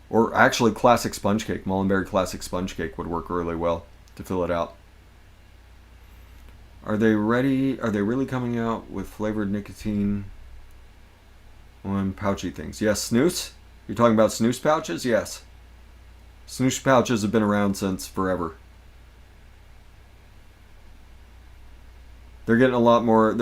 Or actually classic sponge cake. Mullenberry classic sponge cake would work really well to fill it out. Are they ready? Are they really coming out with flavored nicotine on pouchy things? Yes, snus? You're talking about snus pouches? Yes. Snus pouches have been around since forever. They're getting a lot more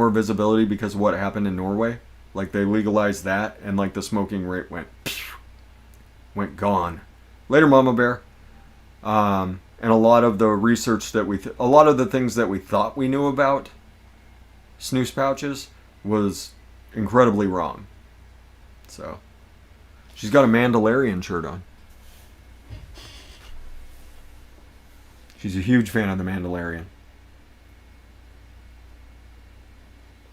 visibility because of what happened in Norway. Like they legalized that and like the smoking rate went gone. Later, Mama Bear. And a lot of the research that a lot of the things that we thought we knew about snus pouches was incredibly wrong. So, she's got a Mandalorian shirt on. She's a huge fan of the Mandalorian.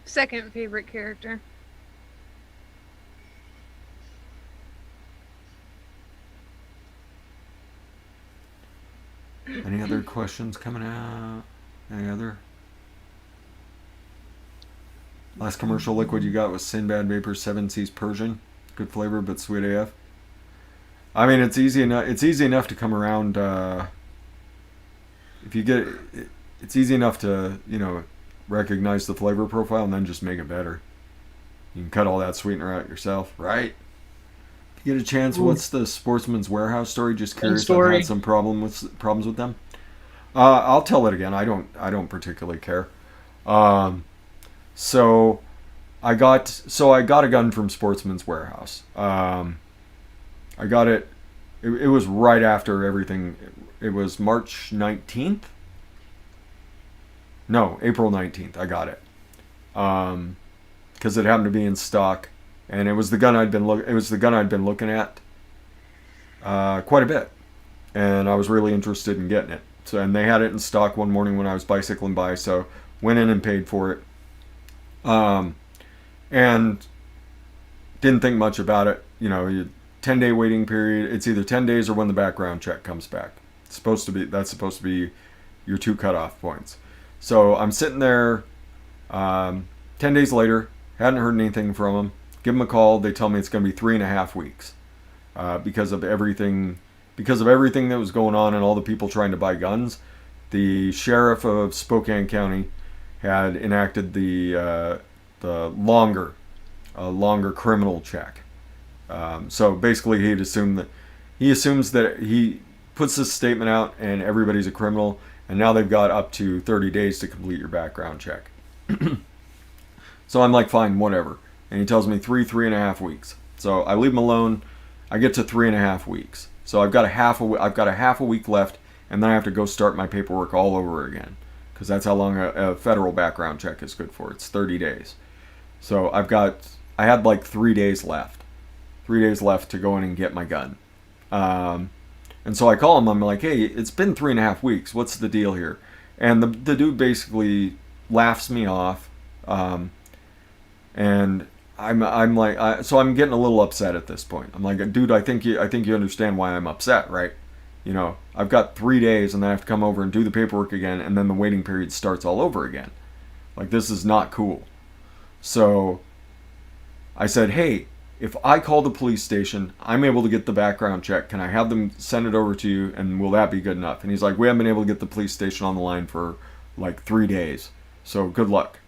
Second favorite character. Any other questions coming out? Any other? Last commercial liquid you got was Sinbad Vapor 7 Seas Persian. Good flavor, but sweet AF. I mean, it's easy enough. It's easy enough to come around. If you get, it's easy enough to recognize the flavor profile and then just make it better. You can cut all that sweetener out yourself, right? If you get a chance, what's the Sportsman's Warehouse story? Just curious. I've had some problems with them. I'll tell it again. I don't particularly care. So I got a gun from Sportsman's Warehouse. I got it. It was right after everything. It was March 19th. No, April 19th. I got it. Because it happened to be in stock, and it was the gun I'd been looking at quite a bit, and I was really interested in getting it. So, and they had it in stock one morning when I was bicycling by, so went in and paid for it. And didn't think much about it. 10-day waiting period. It's either 10 days or when the background check comes back. That's supposed to be your 2 cutoff points. So I'm sitting there 10 days later, hadn't heard anything from them. Give them a call. They tell me it's going to be 3.5 weeks because of everything that was going on and all the people trying to buy guns. The sheriff of Spokane County had enacted the longer criminal check. So basically, he assumes that he puts this statement out and everybody's a criminal, and now they've got up to 30 days to complete your background check. So I'm like, fine, whatever. And he tells me 3.5 weeks. So I leave him alone. I get to 3.5 weeks. So I've got a half a week left, and then I have to go start my paperwork all over again, because that's how long a federal background check is good for. It's 30 days. So I had like 3 days left. 3 days left to go in and get my gun. And so I call him. I'm like, hey, it's been 3.5 weeks. What's the deal here? And the dude basically laughs me off. And I'm like, so I'm getting a little upset at this point. I'm like, dude, I think you understand why I'm upset, right? I've got 3 days and then I have to come over and do the paperwork again, and then the waiting period starts all over again. Like, this is not cool. So I said, hey, if I call the police station, I'm able to get the background check. Can I have them send it over to you, and will that be good enough? And he's like, we haven't been able to get the police station on the line for like 3 days, so good luck.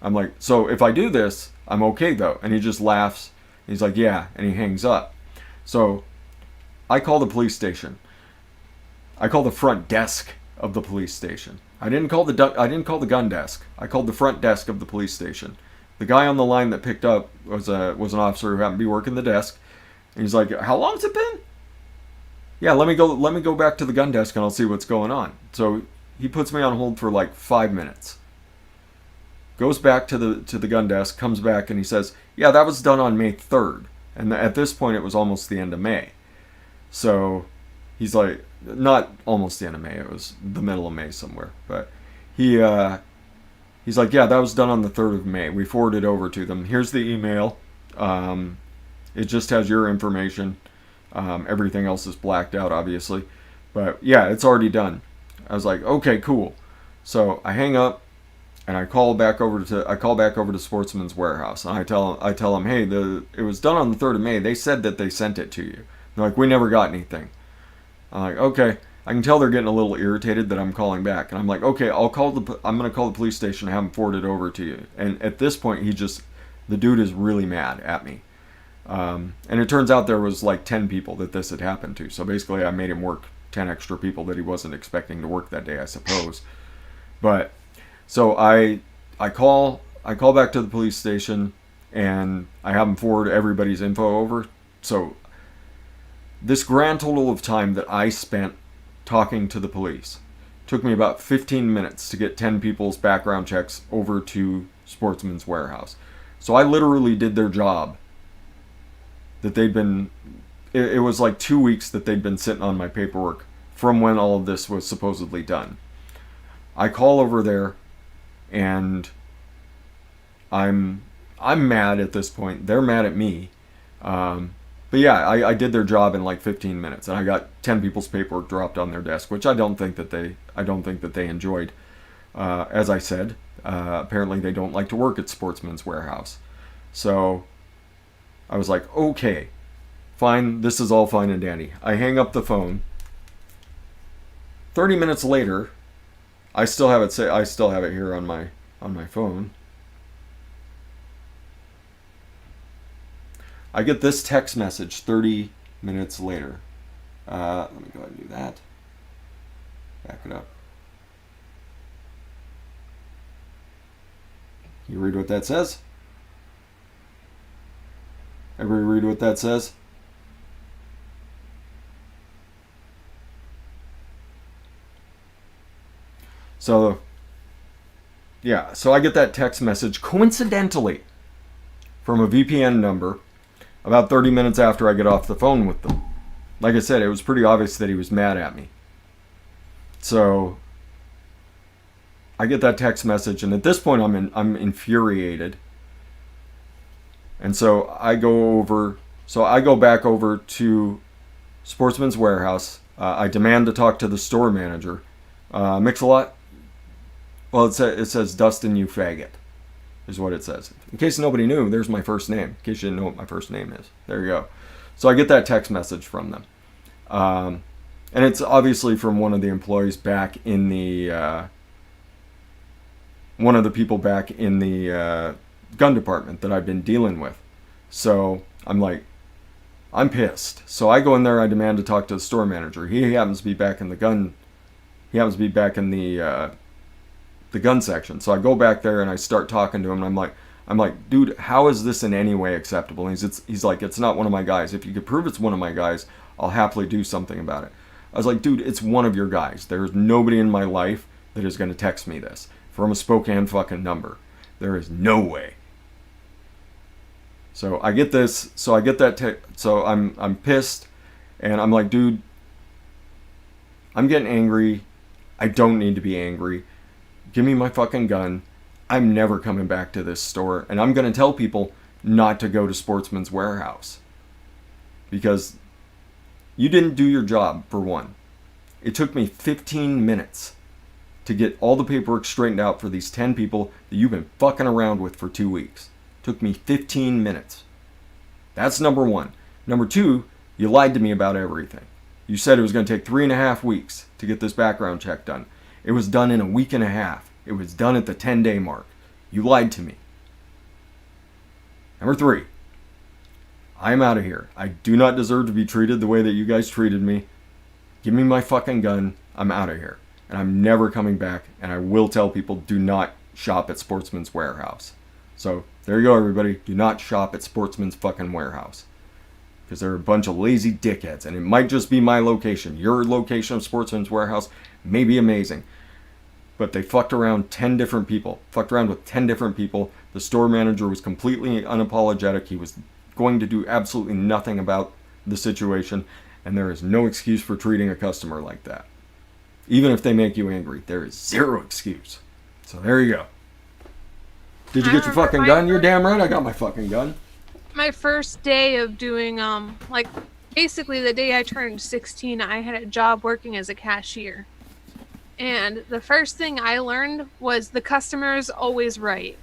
I'm like, so if I do this, I'm okay though. And he just laughs. He's like, yeah, and he hangs up. So I call the police station. I call the front desk of the police station. I didn't call the gun desk. I called the front desk of the police station. The guy on the line that picked up was an officer who happened to be working the desk. And he's like, how long's it been? Yeah, let me go back to the gun desk and I'll see what's going on. So he puts me on hold for like 5 minutes. Goes back to the gun desk, comes back, and he says, yeah, that was done on May 3rd. And at this point, it was almost the end of May. So he's like, not almost the end of May, it was the middle of May somewhere. But he's like, yeah, that was done on the 3rd of May. We forwarded it over to them. Here's the email. It just has your information. Everything else is blacked out, obviously. But yeah, it's already done. I was like, okay, cool. So I hang up. And I call back over to Sportsman's warehouse, and I tell them, hey, it was done on the 3rd of May. They said that they sent it to you. They're like, we never got anything. I'm like, okay. I can tell they're getting a little irritated that I'm calling back, and I'm like, okay, I'm gonna call the police station and have them forward it over to you. And at this point, the dude is really mad at me. And it turns out there was like 10 people that this had happened to. So basically, I made him work 10 extra people that he wasn't expecting to work that day, I suppose. But so I call back to the police station, and I have them forward everybody's info over. So this grand total of time that I spent talking to the police took me about 15 minutes to get 10 people's background checks over to Sportsman's warehouse. So I literally did their job that it was like 2 weeks that they'd been sitting on my paperwork from when all of this was supposedly done. I call over there, and I'm mad at this point. They're mad at me. But yeah, I did their job in like 15 minutes, and I got 10 people's paperwork dropped on their desk, which I don't think that they enjoyed. As I said, apparently they don't like to work at Sportsman's warehouse. So I was like, okay, fine, this is all fine and dandy. I hang up the phone. 30 minutes later, I still have it here on my phone. I get this text message 30 minutes later. Let me go ahead and do that. Back it up. You read what that says? Everybody read what that says? So, yeah, so I get that text message coincidentally from a VPN number about 30 minutes after I get off the phone with them. Like I said, it was pretty obvious that he was mad at me. So I get that text message, and at this point I'm infuriated. And so I go back over to Sportsman's warehouse. I demand to talk to the store manager. Mix-a-Lot. Well, it says Dustin, you faggot, is what it says. In case nobody knew, there's my first name. In case you didn't know what my first name is. There you go. So I get that text message from them. And it's obviously from one of the employees back in the... one of the people back in the gun department that I've been dealing with. So I'm like, I'm pissed. So I go in there, I demand to talk to the store manager. He happens to be back in the gun... He happens to be back in the gun section. So I go back there and I start talking to him, and I'm like, dude, how is this in any way acceptable? And he's like, it's not one of my guys. If you could prove it's one of my guys, I'll happily do something about it. I was like, dude, it's one of your guys. There's nobody in my life that is going to text me this from a Spokane fucking number. There is no way. So I get this. So I get that. So I'm pissed, and I'm like, dude, I'm getting angry. I don't need to be angry. Give me my fucking gun. I'm never coming back to this store. And I'm going to tell people not to go to Sportsman's warehouse. Because you didn't do your job, for one. It took me 15 minutes to get all the paperwork straightened out for these 10 people that you've been fucking around with for 2 weeks. It took me 15 minutes. That's number one. Number two, you lied to me about everything. You said it was going to take 3.5 weeks to get this background check done. It was done in a week and a half. It was done at the 10-day mark. You lied to me. Number three, I'm out of here. I do not deserve to be treated the way that you guys treated me. Give me my fucking gun. I'm out of here. And I'm never coming back. And I will tell people, do not shop at Sportsman's Warehouse. So, there you go, everybody. Do not shop at Sportsman's fucking Warehouse. Because they're a bunch of lazy dickheads. And it might just be my location. Your location of Sportsman's Warehouse may be amazing. But they fucked around 10 different people. Fucked around with 10 different people. The store manager was completely unapologetic. He was going to do absolutely nothing about the situation. And there is no excuse for treating a customer like that. Even if they make you angry, there is zero excuse. So there you go. Did you get your fucking gun? You're damn right I got my fucking gun. My first day of doing, like, basically the day I turned 16, I had a job working as a cashier. And the first thing I learned was the customer is always right.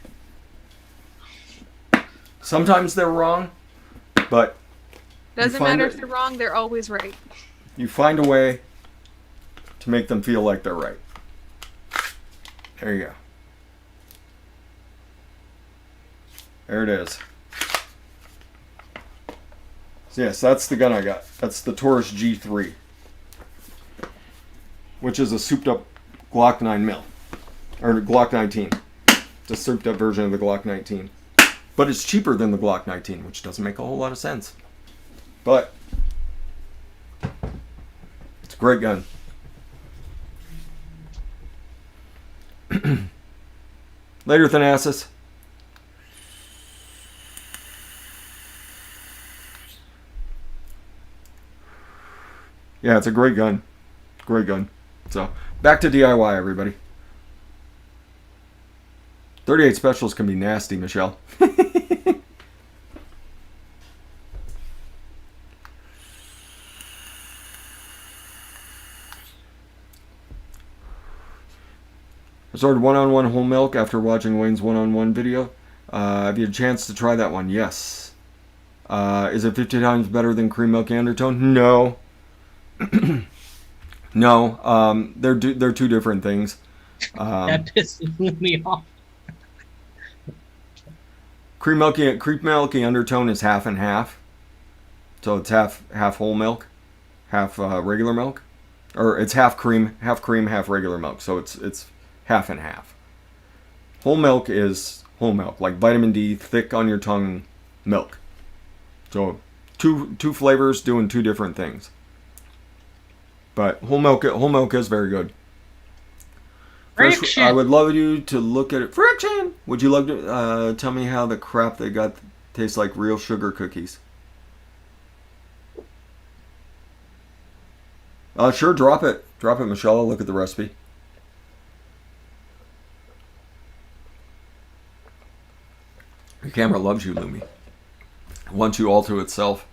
Sometimes they're wrong, but doesn't matter if they're wrong, they're always right. You find a way to make them feel like they're right. There you go. There it is. So yes, that's the gun I got. That's the Taurus G3, which is a souped up Glock 9mm, or Glock 19. It's a souped up version of the Glock 19. But it's cheaper than the Glock 19, which doesn't make a whole lot of sense. But it's a great gun. Later, Thanasis. Yeah, it's a great gun. Great gun. So, back to DIY, everybody. 38 specials can be nasty, Michelle. I started one-on-one whole milk after watching Wayne's one-on-one video. Have you had a chance to try that one? Yes. Is it 50 times better than cream milky undertone? No. No. They're two different things. That pisses me off. Cream milky undertone is half and half. So it's half whole milk, half regular milk, or it's half cream, half regular milk. So it's half and half. Whole milk is whole milk, like vitamin D, thick on your tongue milk. So two flavors doing two different things. But whole milk is very good. Friction. I would love you to look at it. Friction. Would you love to tell me how the crap they got tastes like real sugar cookies? Sure, drop it, Michelle. I'll look at the recipe. Your camera loves you, Lumi. It wants you all to itself.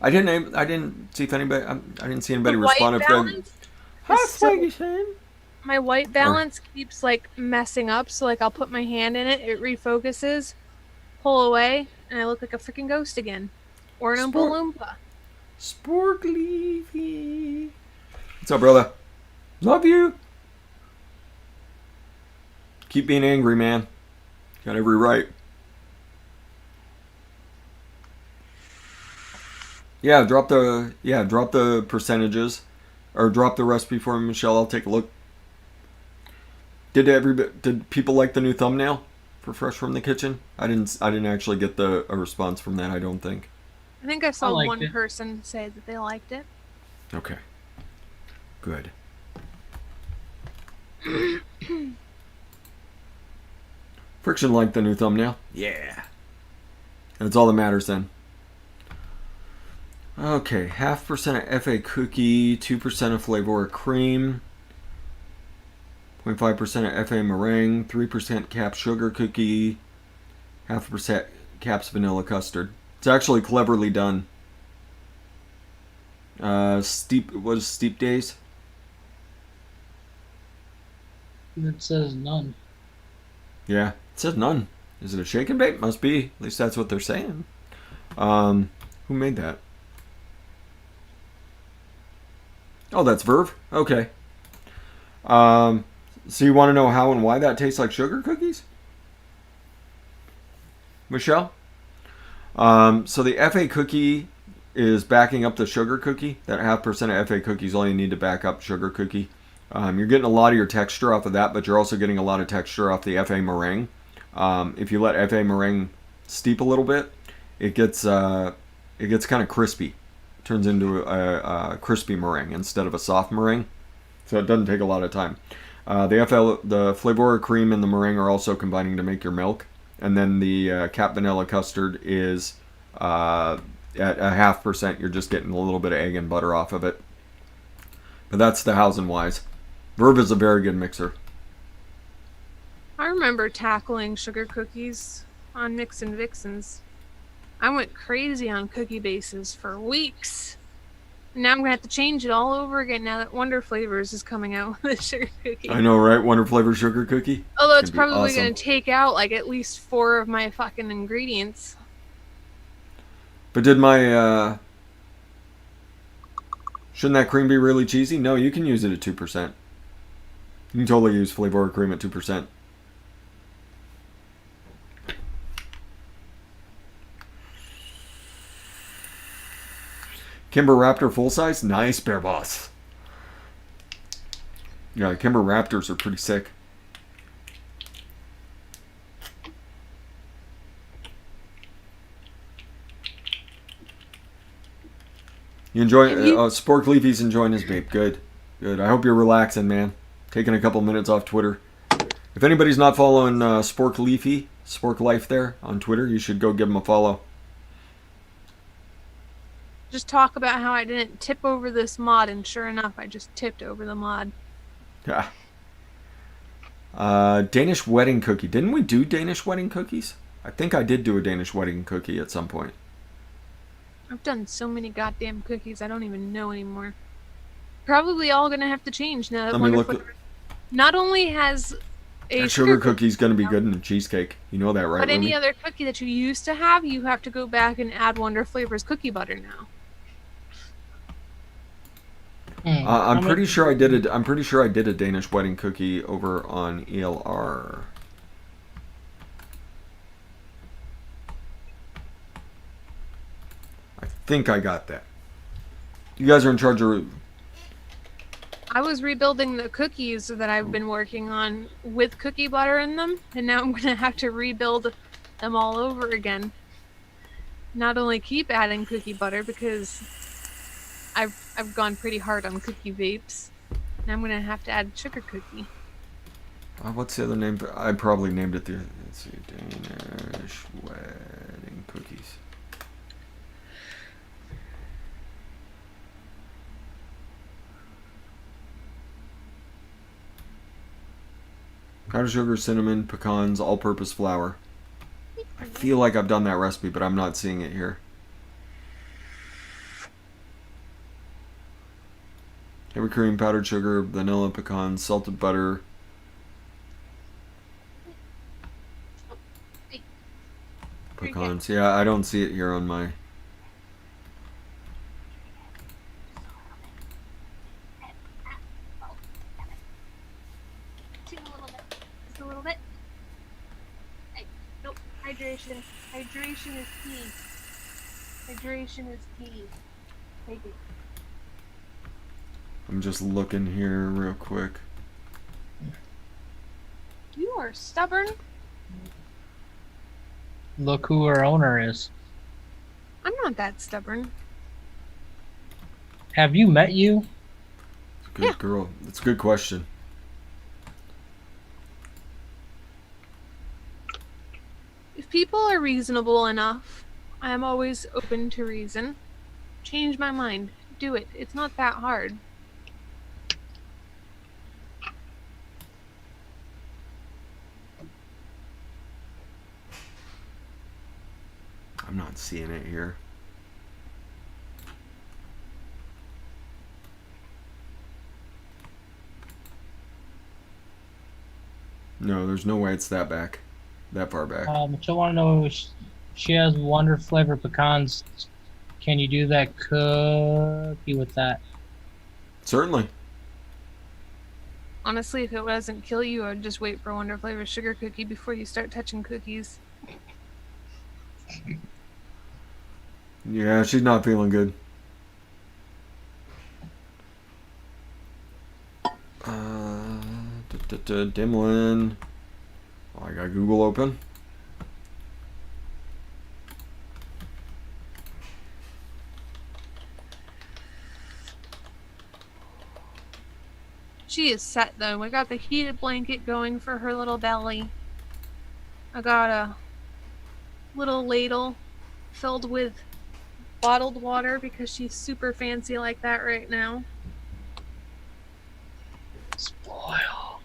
I didn't see if anybody. I didn't see anybody respond. My white balance keeps like messing up, so like I'll put my hand in it, it refocuses, pull away, and I look like a freaking ghost again, or an Oompa Loompa. Sporkleafy. What's up, brother? Love you. Keep being angry, man. Got every right. Yeah, drop the percentages, or drop the recipe for me, Michelle. I'll take a look. Did people like the new thumbnail for Fresh from the Kitchen? I didn't actually get a response from that. I don't think. I think I saw one person say that they liked it. Okay. Good. Friction liked the new thumbnail. Yeah. That's all that matters then. Okay, 0.5% of FA cookie, 2% of flavor cream, 0.5% of FA meringue, 3% caps sugar cookie, 0.5% caps vanilla custard. It's actually cleverly done. Steep days? It says none. Yeah, it says none. Is it a shake and bake? Must be. At least that's what they're saying. Who made that? Oh, that's Verve. Okay. Um, so you want to know how and why that tastes like sugar cookies, Michelle? So the FA cookie is backing up the sugar cookie. That 0.5% of FA cookie is all you need to back up sugar cookie. You're getting a lot of your texture off of that, but you're also getting a lot of texture off the FA meringue. If you let FA meringue steep a little bit, it gets kind of crispy. It turns into a crispy meringue instead of a soft meringue. So it doesn't take a lot of time. The flavor cream and the meringue are also combining to make your milk, and then the cap vanilla custard is at a 0.5%. You're just getting a little bit of egg and butter off of it. But that's the house and wise. Verve is a very good mixer. I remember tackling sugar cookies on Mix and Vixens. I went crazy on cookie bases for weeks. Now I'm gonna have to change it all over again now that Wonder Flavors is coming out with a sugar cookie. I know, right? Wonder flavor sugar cookie. Although it's Gonna be probably awesome. gonna take out like at least 4 of my fucking ingredients. But did my shouldn't that cream be really cheesy? No, you can use it at 2%. You can totally use flavor cream at 2%. Kimber Raptor full size, nice, Bear Boss. Yeah, Kimber Raptors are pretty sick. You enjoy? Spork Leafy's enjoying his vape. Good, good. I hope you're relaxing, man. Taking a couple minutes off Twitter. If anybody's not following Spork Leafy, Spork Life there on Twitter, you should go give him a follow. Just talk about how I didn't tip over this mod, and sure enough, I just tipped over the mod. Yeah. Danish wedding cookie. Didn't we do Danish wedding cookies? I think I did do a Danish wedding cookie at some point. I've done so many goddamn cookies, I don't even know anymore. Probably all gonna have to change now that Let me Wonder look. Flavors not only has a That sugar cookie's gonna be good in a cheesecake. You know that, right? but any Lily? other cookie that you used to have, you have to go back and add Wonder Flavors cookie butter now. I'm pretty sure I did it. I'm pretty sure I did a Danish wedding cookie over on ELR. I think I got that. You guys are in charge of. I was rebuilding the cookies that I've been working on with cookie butter in them, and now I'm gonna have to rebuild them all over again. Not only keep adding cookie butter because I've gone pretty hard on cookie vapes. Now I'm gonna have to add sugar cookie. What's the other name? I probably named it the. Let's see, Danish wedding cookies. Powdered sugar, cinnamon, pecans, all-purpose flour. I feel like I've done that recipe, but I'm not seeing it here. Heavy cream, powdered sugar, vanilla, pecans, salted butter. Pecans. Yeah, I don't see it here on my. Just a little bit. Hey, nope. Hydration. Hydration is key. Hydration is key. Take it. I'm just looking here real quick. You are stubborn. Look who our owner is. I'm not that stubborn. Have you met you? Good Yeah. girl. That's a good question. If people are reasonable enough, I am always open to reason. Change my mind. Do it. It's not that hard. I'm not seeing it here. No, there's no way it's that far back. But you want to know She has Wonder Flavor pecans. Can you do that cookie with that? Certainly. Honestly, if it doesn't kill you, I'd just wait for Wonder Flavor sugar cookie before you start touching cookies. Yeah, she's not feeling good. Dimlin. Oh, I got Google open. She is set though. We got the heated blanket going for her little belly. I got a little ladle filled with bottled water because she's super fancy like that right now. Spoil.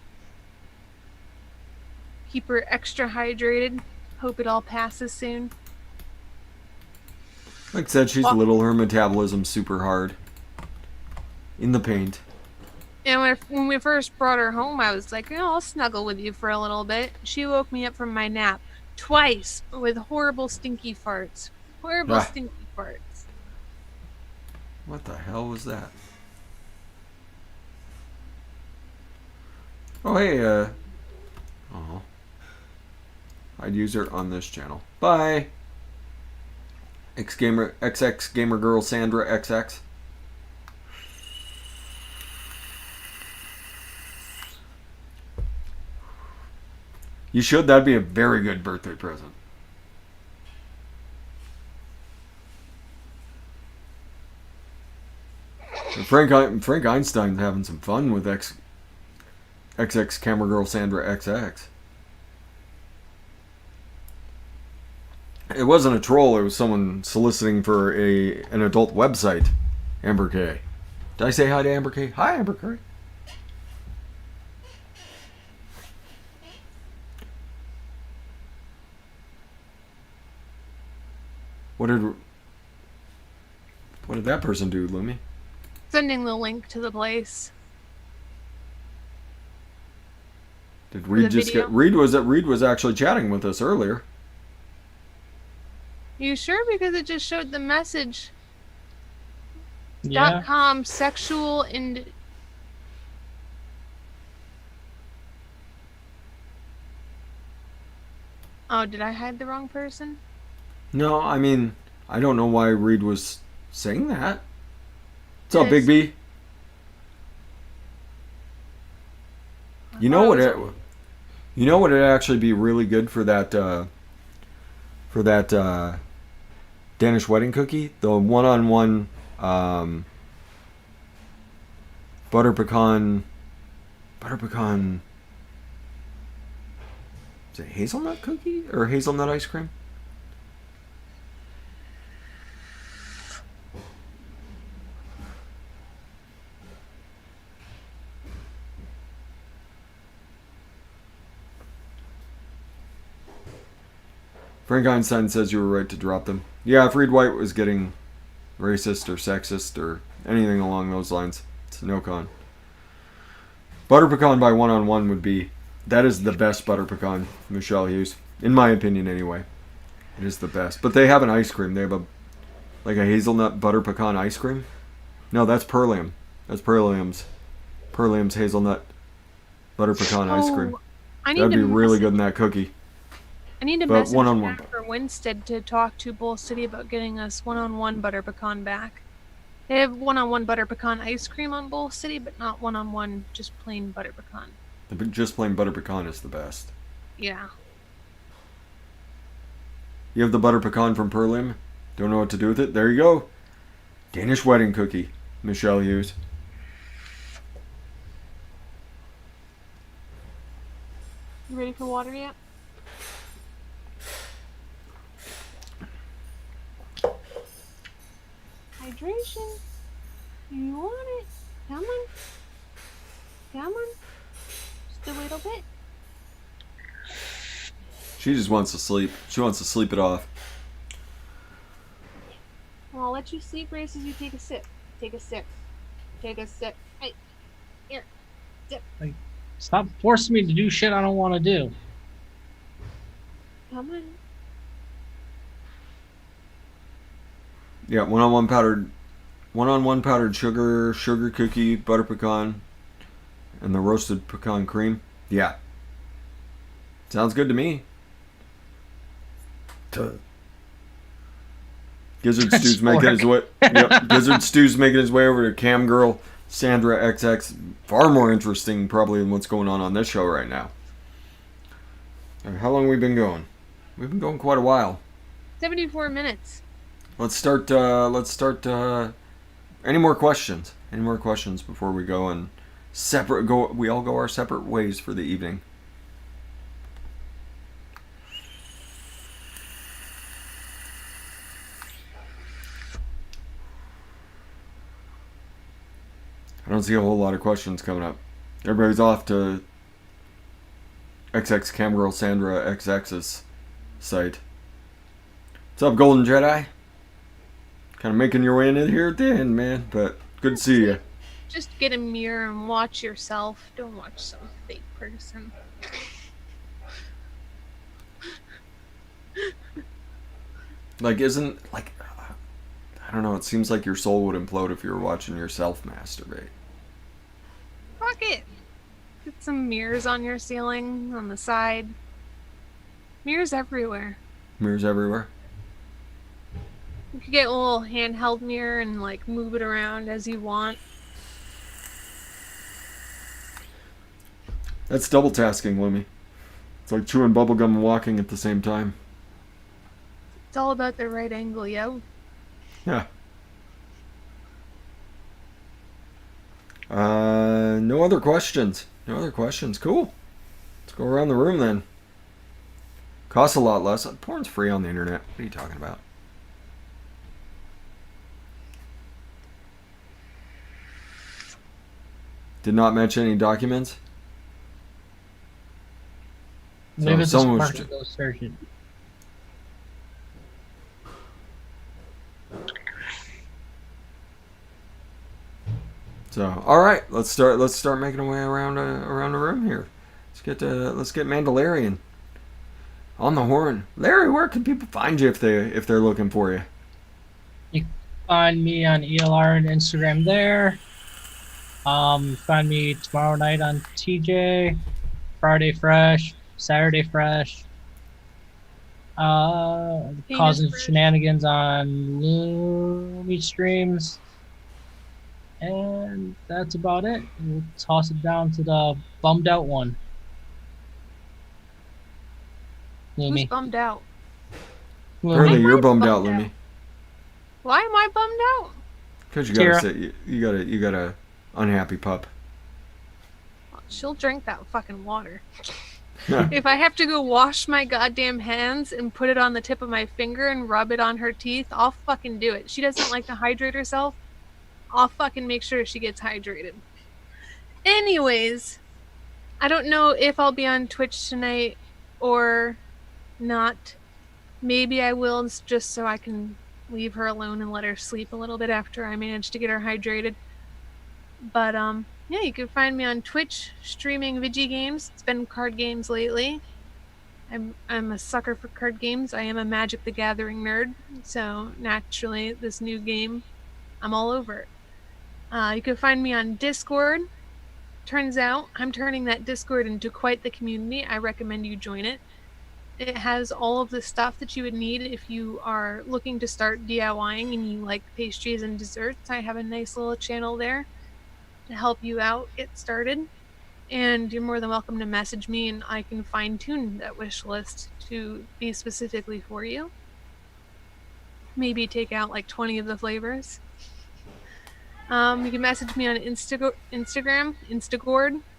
Keep her extra hydrated. Hope it all passes soon. Like I said, she's little. Her metabolism's super hard. In the paint. And when we first brought her home, I was like, I'll snuggle with you for a little bit. She woke me up from my nap twice with horrible stinky farts. Horrible stinky farts. What the hell was that? Oh, hey, oh. I'd use her on this channel. Bye! XX Gamer Girl Sandra XX. You should. That'd be a very good birthday present. And Frank Einstein's having some fun with XX Camera Girl Sandra XX. It wasn't a troll. It was someone soliciting for an adult website. Amber K. Did I say hi to Amber K? Hi, Amber K. What did that person do, Lumi? Sending the link to the place. Did Reed just get Reed was actually chatting with us earlier. You sure? Because it just showed the message. Yeah. .com sexual and oh, did I hide the wrong person? No, I mean, I don't know why Reed was saying that. What's up, Big B? You know what? You know what? It'd actually be really good for that. Danish wedding cookie, the one-on-one butter pecan. Is it hazelnut cookie or hazelnut ice cream? Frank Einstein says you were right to drop them. Yeah, if Reed White was getting racist or sexist or anything along those lines, it's no con. Butter pecan by one-on-one would be... That is the best butter pecan Michelle Hughes. In my opinion, anyway. It is the best. But they have an ice cream. They have a hazelnut butter pecan ice cream. No, that's Perlium. That's Perlium's hazelnut butter pecan ice cream. That'd be really good in that cookie. I need to message back for Winstead to talk to Bull City about getting us one-on-one butter pecan back. They have one-on-one butter pecan ice cream on Bull City, but not one-on-one just plain butter pecan. Just plain butter pecan is the best. Yeah. You have the butter pecan from Perlium? Don't know what to do with it? There you go. Danish wedding cookie, Michelle Hughes. You ready for water yet? Hydration. You want it? Come on. Come on. Just a little bit. She just wants to sleep. She wants to sleep it off. Well, I'll let you sleep, Grace, as you take a sip. Take a sip. Take a sip. Hey, here. Sip. Like, stop forcing me to do shit I don't want to do. Come on. Yeah, one on one powdered sugar, sugar cookie, butter pecan, and the roasted pecan cream. Yeah, sounds good to me. Gizzard Stew's making his way. Yep, Gizzard Stew's making his way over to Cam Girl Sandra XX. Far more interesting, probably, than what's going on this show right now. How long have we been going? We've been going quite a while. 74 minutes. Let's start. Any more questions? Any more questions before we go and separate? Go. We all go our separate ways for the evening. I don't see a whole lot of questions coming up. Everybody's off to XX Camgirl Sandra XX's site. What's up, Golden Jedi? Kind of making your way in here at the end, man. But good to see you. Just get a mirror and watch yourself. Don't watch some fake person. Like, isn't, like, I don't know, it seems like your soul would implode if you were watching yourself masturbate. Fuck it. Get some mirrors on your ceiling, on the side. Mirrors everywhere. Mirrors everywhere? You could get a little handheld mirror and, like, move it around as you want. That's double tasking, Lemmy. It's like chewing bubblegum and walking at the same time. It's all about the right angle, yo. Yeah. No other questions. No other questions. Cool. Let's go around the room then. Costs a lot less. Porn's free on the internet. What are you talking about? Did not mention any documents. Maybe it's a someone was smart to go search it. So, all right, let's start making our way around the room here. Let's get Mandalorian on the horn. Larry, where can people find you if they're looking for you? You can find me on ELR and Instagram there. Find me tomorrow night on TJ, Friday fResh, Saturday fResh. Causing Fresh. shenanigans on Loomy streams. And that's about it. We'll toss it down to the bummed out one. Who's Loomy. bummed out? Apparently, you're bummed bummed out, out? Lemmy. Why am I bummed out? Because Kira. you got a unhappy pup. She'll drink that fucking water. If I have to go wash my goddamn hands and put it on the tip of my finger and rub it on her teeth, I'll fucking do it. She doesn't like to hydrate herself. I'll fucking make sure she gets hydrated. Anyways, I don't know if I'll be on Twitch tonight or not. Maybe I will, just so I can leave her alone and let her sleep a little bit after I manage to get her hydrated. But yeah, you can find me on Twitch streaming Vigi games. It's been card games lately. I'm a sucker for card games. I am a Magic the Gathering nerd, so naturally this new game, I'm all over it. You can find me on Discord. Turns out I'm turning that Discord into quite the community. I recommend you join it. It has all of the stuff that you would need if you are looking to start DIYing and you like pastries and desserts. I have a nice little channel there to help you out get started. And you're more than welcome to message me and I can fine-tune that wish list to be specifically for you. Maybe take out like 20 of the flavors. You can message me on Instagram,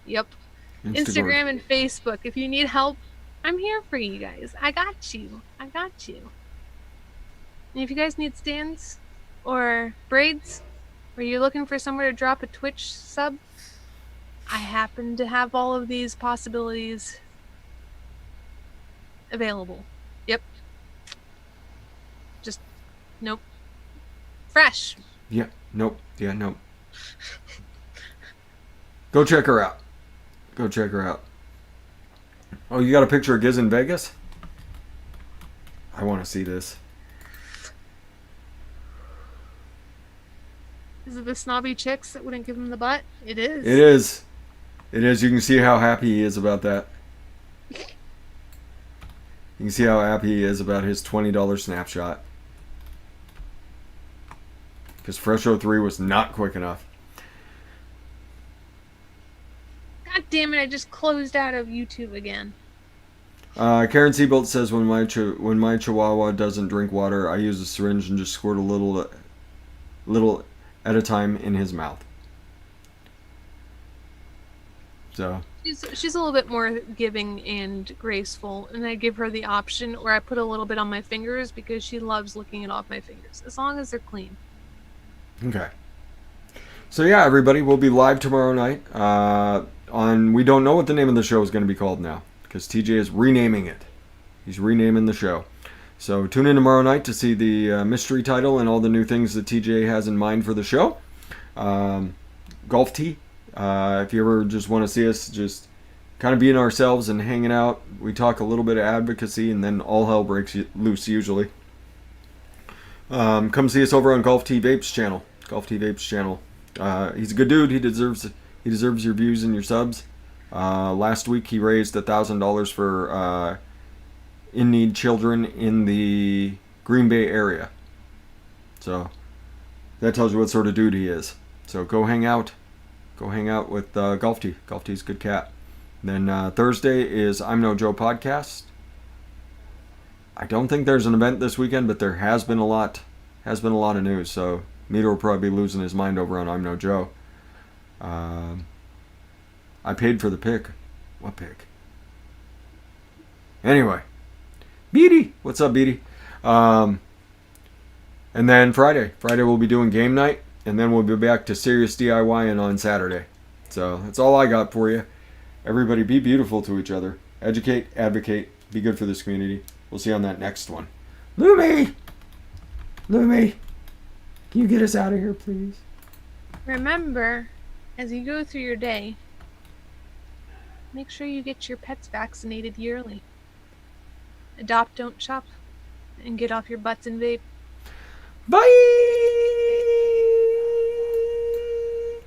yep. Instagram and Facebook. If you need help, I'm here for you guys. I got you. And if you guys need stands or braids, or you're looking for somewhere to drop a Twitch sub, I happen to have all of these possibilities available. Yep. Just, nope. fResh. Yeah. Nope. Yeah. Nope. Go check her out. Oh, you got a picture of Giz in Vegas? I want to see this. Is it the snobby chicks that wouldn't give him the butt? It is. It is. It is. You can see how happy he is about that. You can see how happy he is about his $20 snapshot. Because Fresh 03 was not quick enough. God damn it, I just closed out of YouTube again. Karen Seabolt says, when my Chihuahua doesn't drink water, I use a syringe and just squirt a little at a time in his mouth. So She's a little bit more giving and graceful, and I give her the option, or I put a little bit on my fingers because she loves licking it off my fingers, as long as they're clean. Okay. So yeah, everybody, we'll be live tomorrow night. We don't know what the name of the show is going to be called now, because TJ is renaming it. He's renaming the show. So tune in tomorrow night to see the mystery title and all the new things that TJ has in mind for the show. Golf Tea. If you ever just want to see us just kind of being ourselves and hanging out, we talk a little bit of advocacy, and then all hell breaks loose usually. Come see us over on Golf Tea Vapes channel. Golf Tea Vapes channel. He's a good dude. He deserves your views and your subs. Last week he raised $1,000 for in-need children in the Green Bay area. So that tells you what sort of dude he is. So go hang out. Go hang out with Golf Tea. Golf Tea's a good cat. Then Thursday is I'm No Joe podcast. I don't think there's an event this weekend, but there has been a lot of news. So Meter will probably be losing his mind over on I'm No Joe. I paid for the pick. What pick? Anyway, Beatty, what's up, Beatty? And then Friday we'll be doing game night. And then we'll be back to serious DIYing on Saturday. So that's all I got for you. Everybody be beautiful to each other. Educate, advocate, be good for this community. We'll see you on that next one. Lumi! Can you get us out of here, please? Remember, as you go through your day, make sure you get your pets vaccinated yearly. Adopt, don't shop, and get off your butts and vape. Bye!